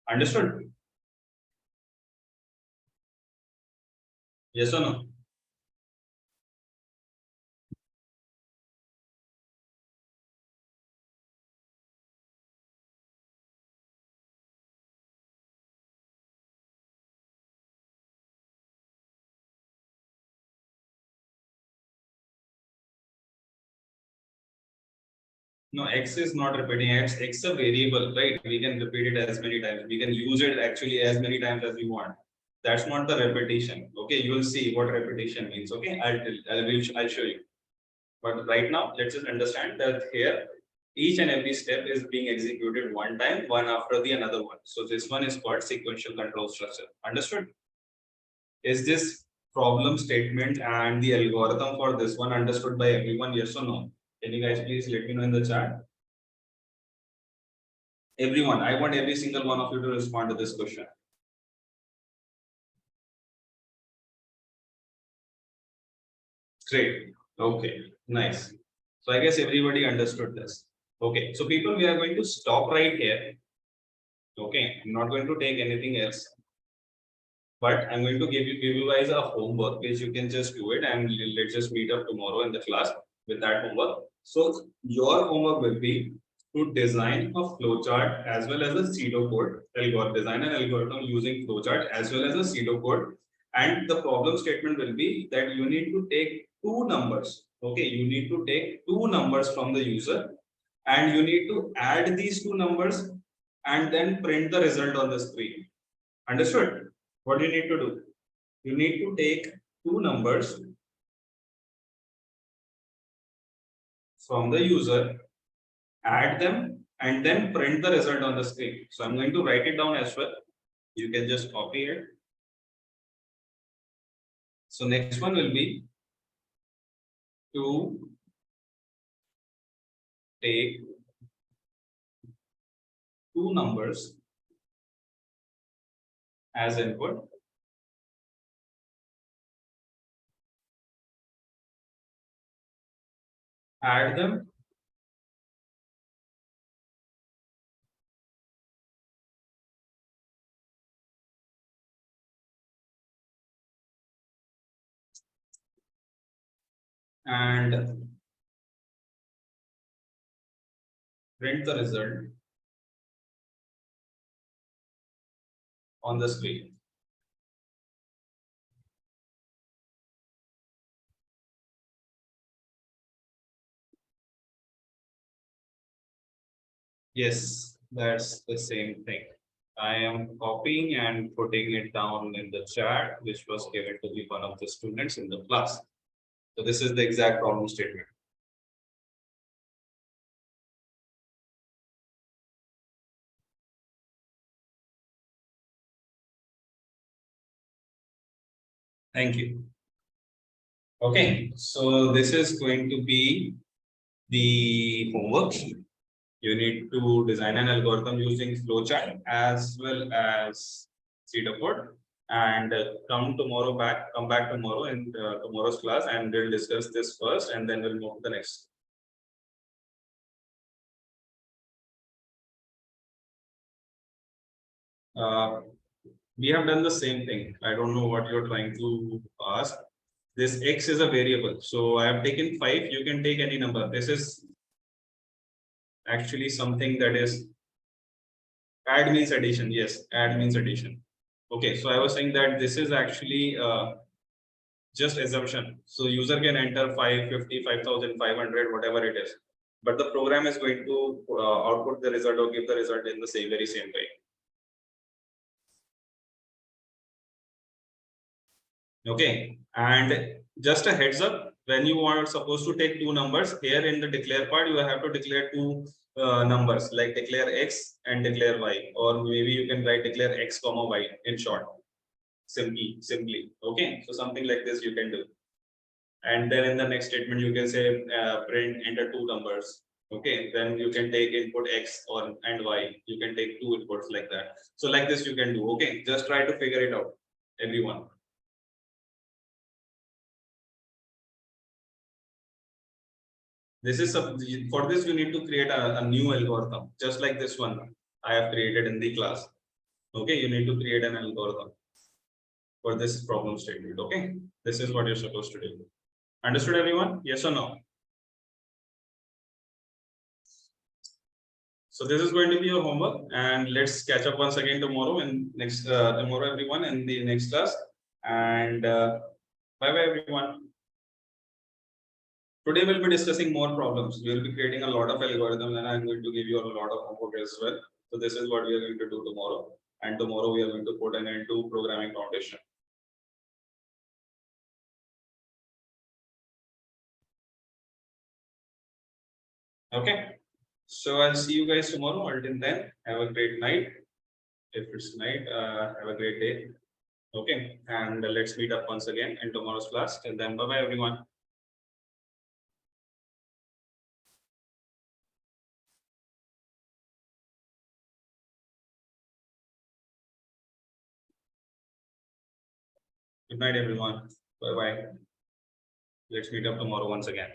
Understood? Yes or no? No, X is not repeating. X is a variable, right? We can repeat it as many times. We can use it actually as many times as we want. That's not the repetition. Okay, you will see what repetition means. Okay, I'll show you. But right now, let's just understand that here, each and every step is being executed one time, one after the another one. So this one is called sequential control structure. Understood? Is this problem statement and the algorithm for this one understood by everyone? Yes or no? Can you guys please let me know in the chat? Everyone, I want every single one of you to respond to this question. Great. Okay, nice. So I guess everybody understood this. Okay, so people, we are going to stop right here. Okay, I'm not going to take anything else, but I'm going to give you guys a homework which you can just do it, and let's just meet up tomorrow in the class with that homework. So your homework will be to design a flowchart as well as a pseudocode algorithm. Design an algorithm using flowchart as well as a pseudocode, and the problem statement will be that you need to take two numbers. Okay, you need to take two numbers from the user, and you need to add these two numbers and then print the result on the screen. Understood? What do you need to do? You need to take two numbers from the user, add them, and then print the result on the screen. So I'm going to write it down as well. You can just copy it. So next one will be to take two numbers as input, add them, and print the result on the screen. Yes, that's the same thing. I am copying and putting it down in the chat, which was given to be one of the students in the class. So this is the exact problem statement. Thank you. Okay, so this is going to be the homework. You need to design an algorithm using flowchart as well as Cedar code, and come back tomorrow in tomorrow's class, and we'll discuss this first, and then we'll move to the next. Uh, we have done the same thing. I don't know what you're trying to ask. This x is a variable, so I have taken 5. You can take any number. This is actually something that is add means addition. Yes, add means addition. Okay, so I was saying that this is actually just assumption. So user can enter 550, 5,500, whatever it is. But the program is going to output the result or give the result in the very same way. Okay, and just a heads up, when you are supposed to take two numbers, here in the declare part, you have to declare two numbers, like declare x and declare y, or maybe you can write declare x comma y in short, simply. Okay, so something like this you can do. And then in the next statement, you can say print enter two numbers. Okay, then you can take input x or and y. You can take two inputs like that. So like this you can do. Okay, just try to figure it out, everyone. This is for this you need to create a new algorithm, just like this one I have created in the class. Okay, you need to create an algorithm for this problem statement. Okay, this is what you're supposed to do. Understood, everyone? Yes or no? So this is going to be your homework, and let's catch up once again tomorrow and next tomorrow, everyone, in the next class. And bye bye, everyone. Today we'll be discussing more problems. We'll be creating a lot of algorithms, and I'm going to give you a lot of homework as well. So this is what we are going to do tomorrow. And tomorrow we are going to put an end to programming foundation. Okay. So I'll see you guys tomorrow. Until then, have a great night. If it's night, have a great day. Okay. And let's meet up once again in tomorrow's class. Till then, bye bye, everyone. Good night, everyone. Bye bye. Let's meet up tomorrow once again.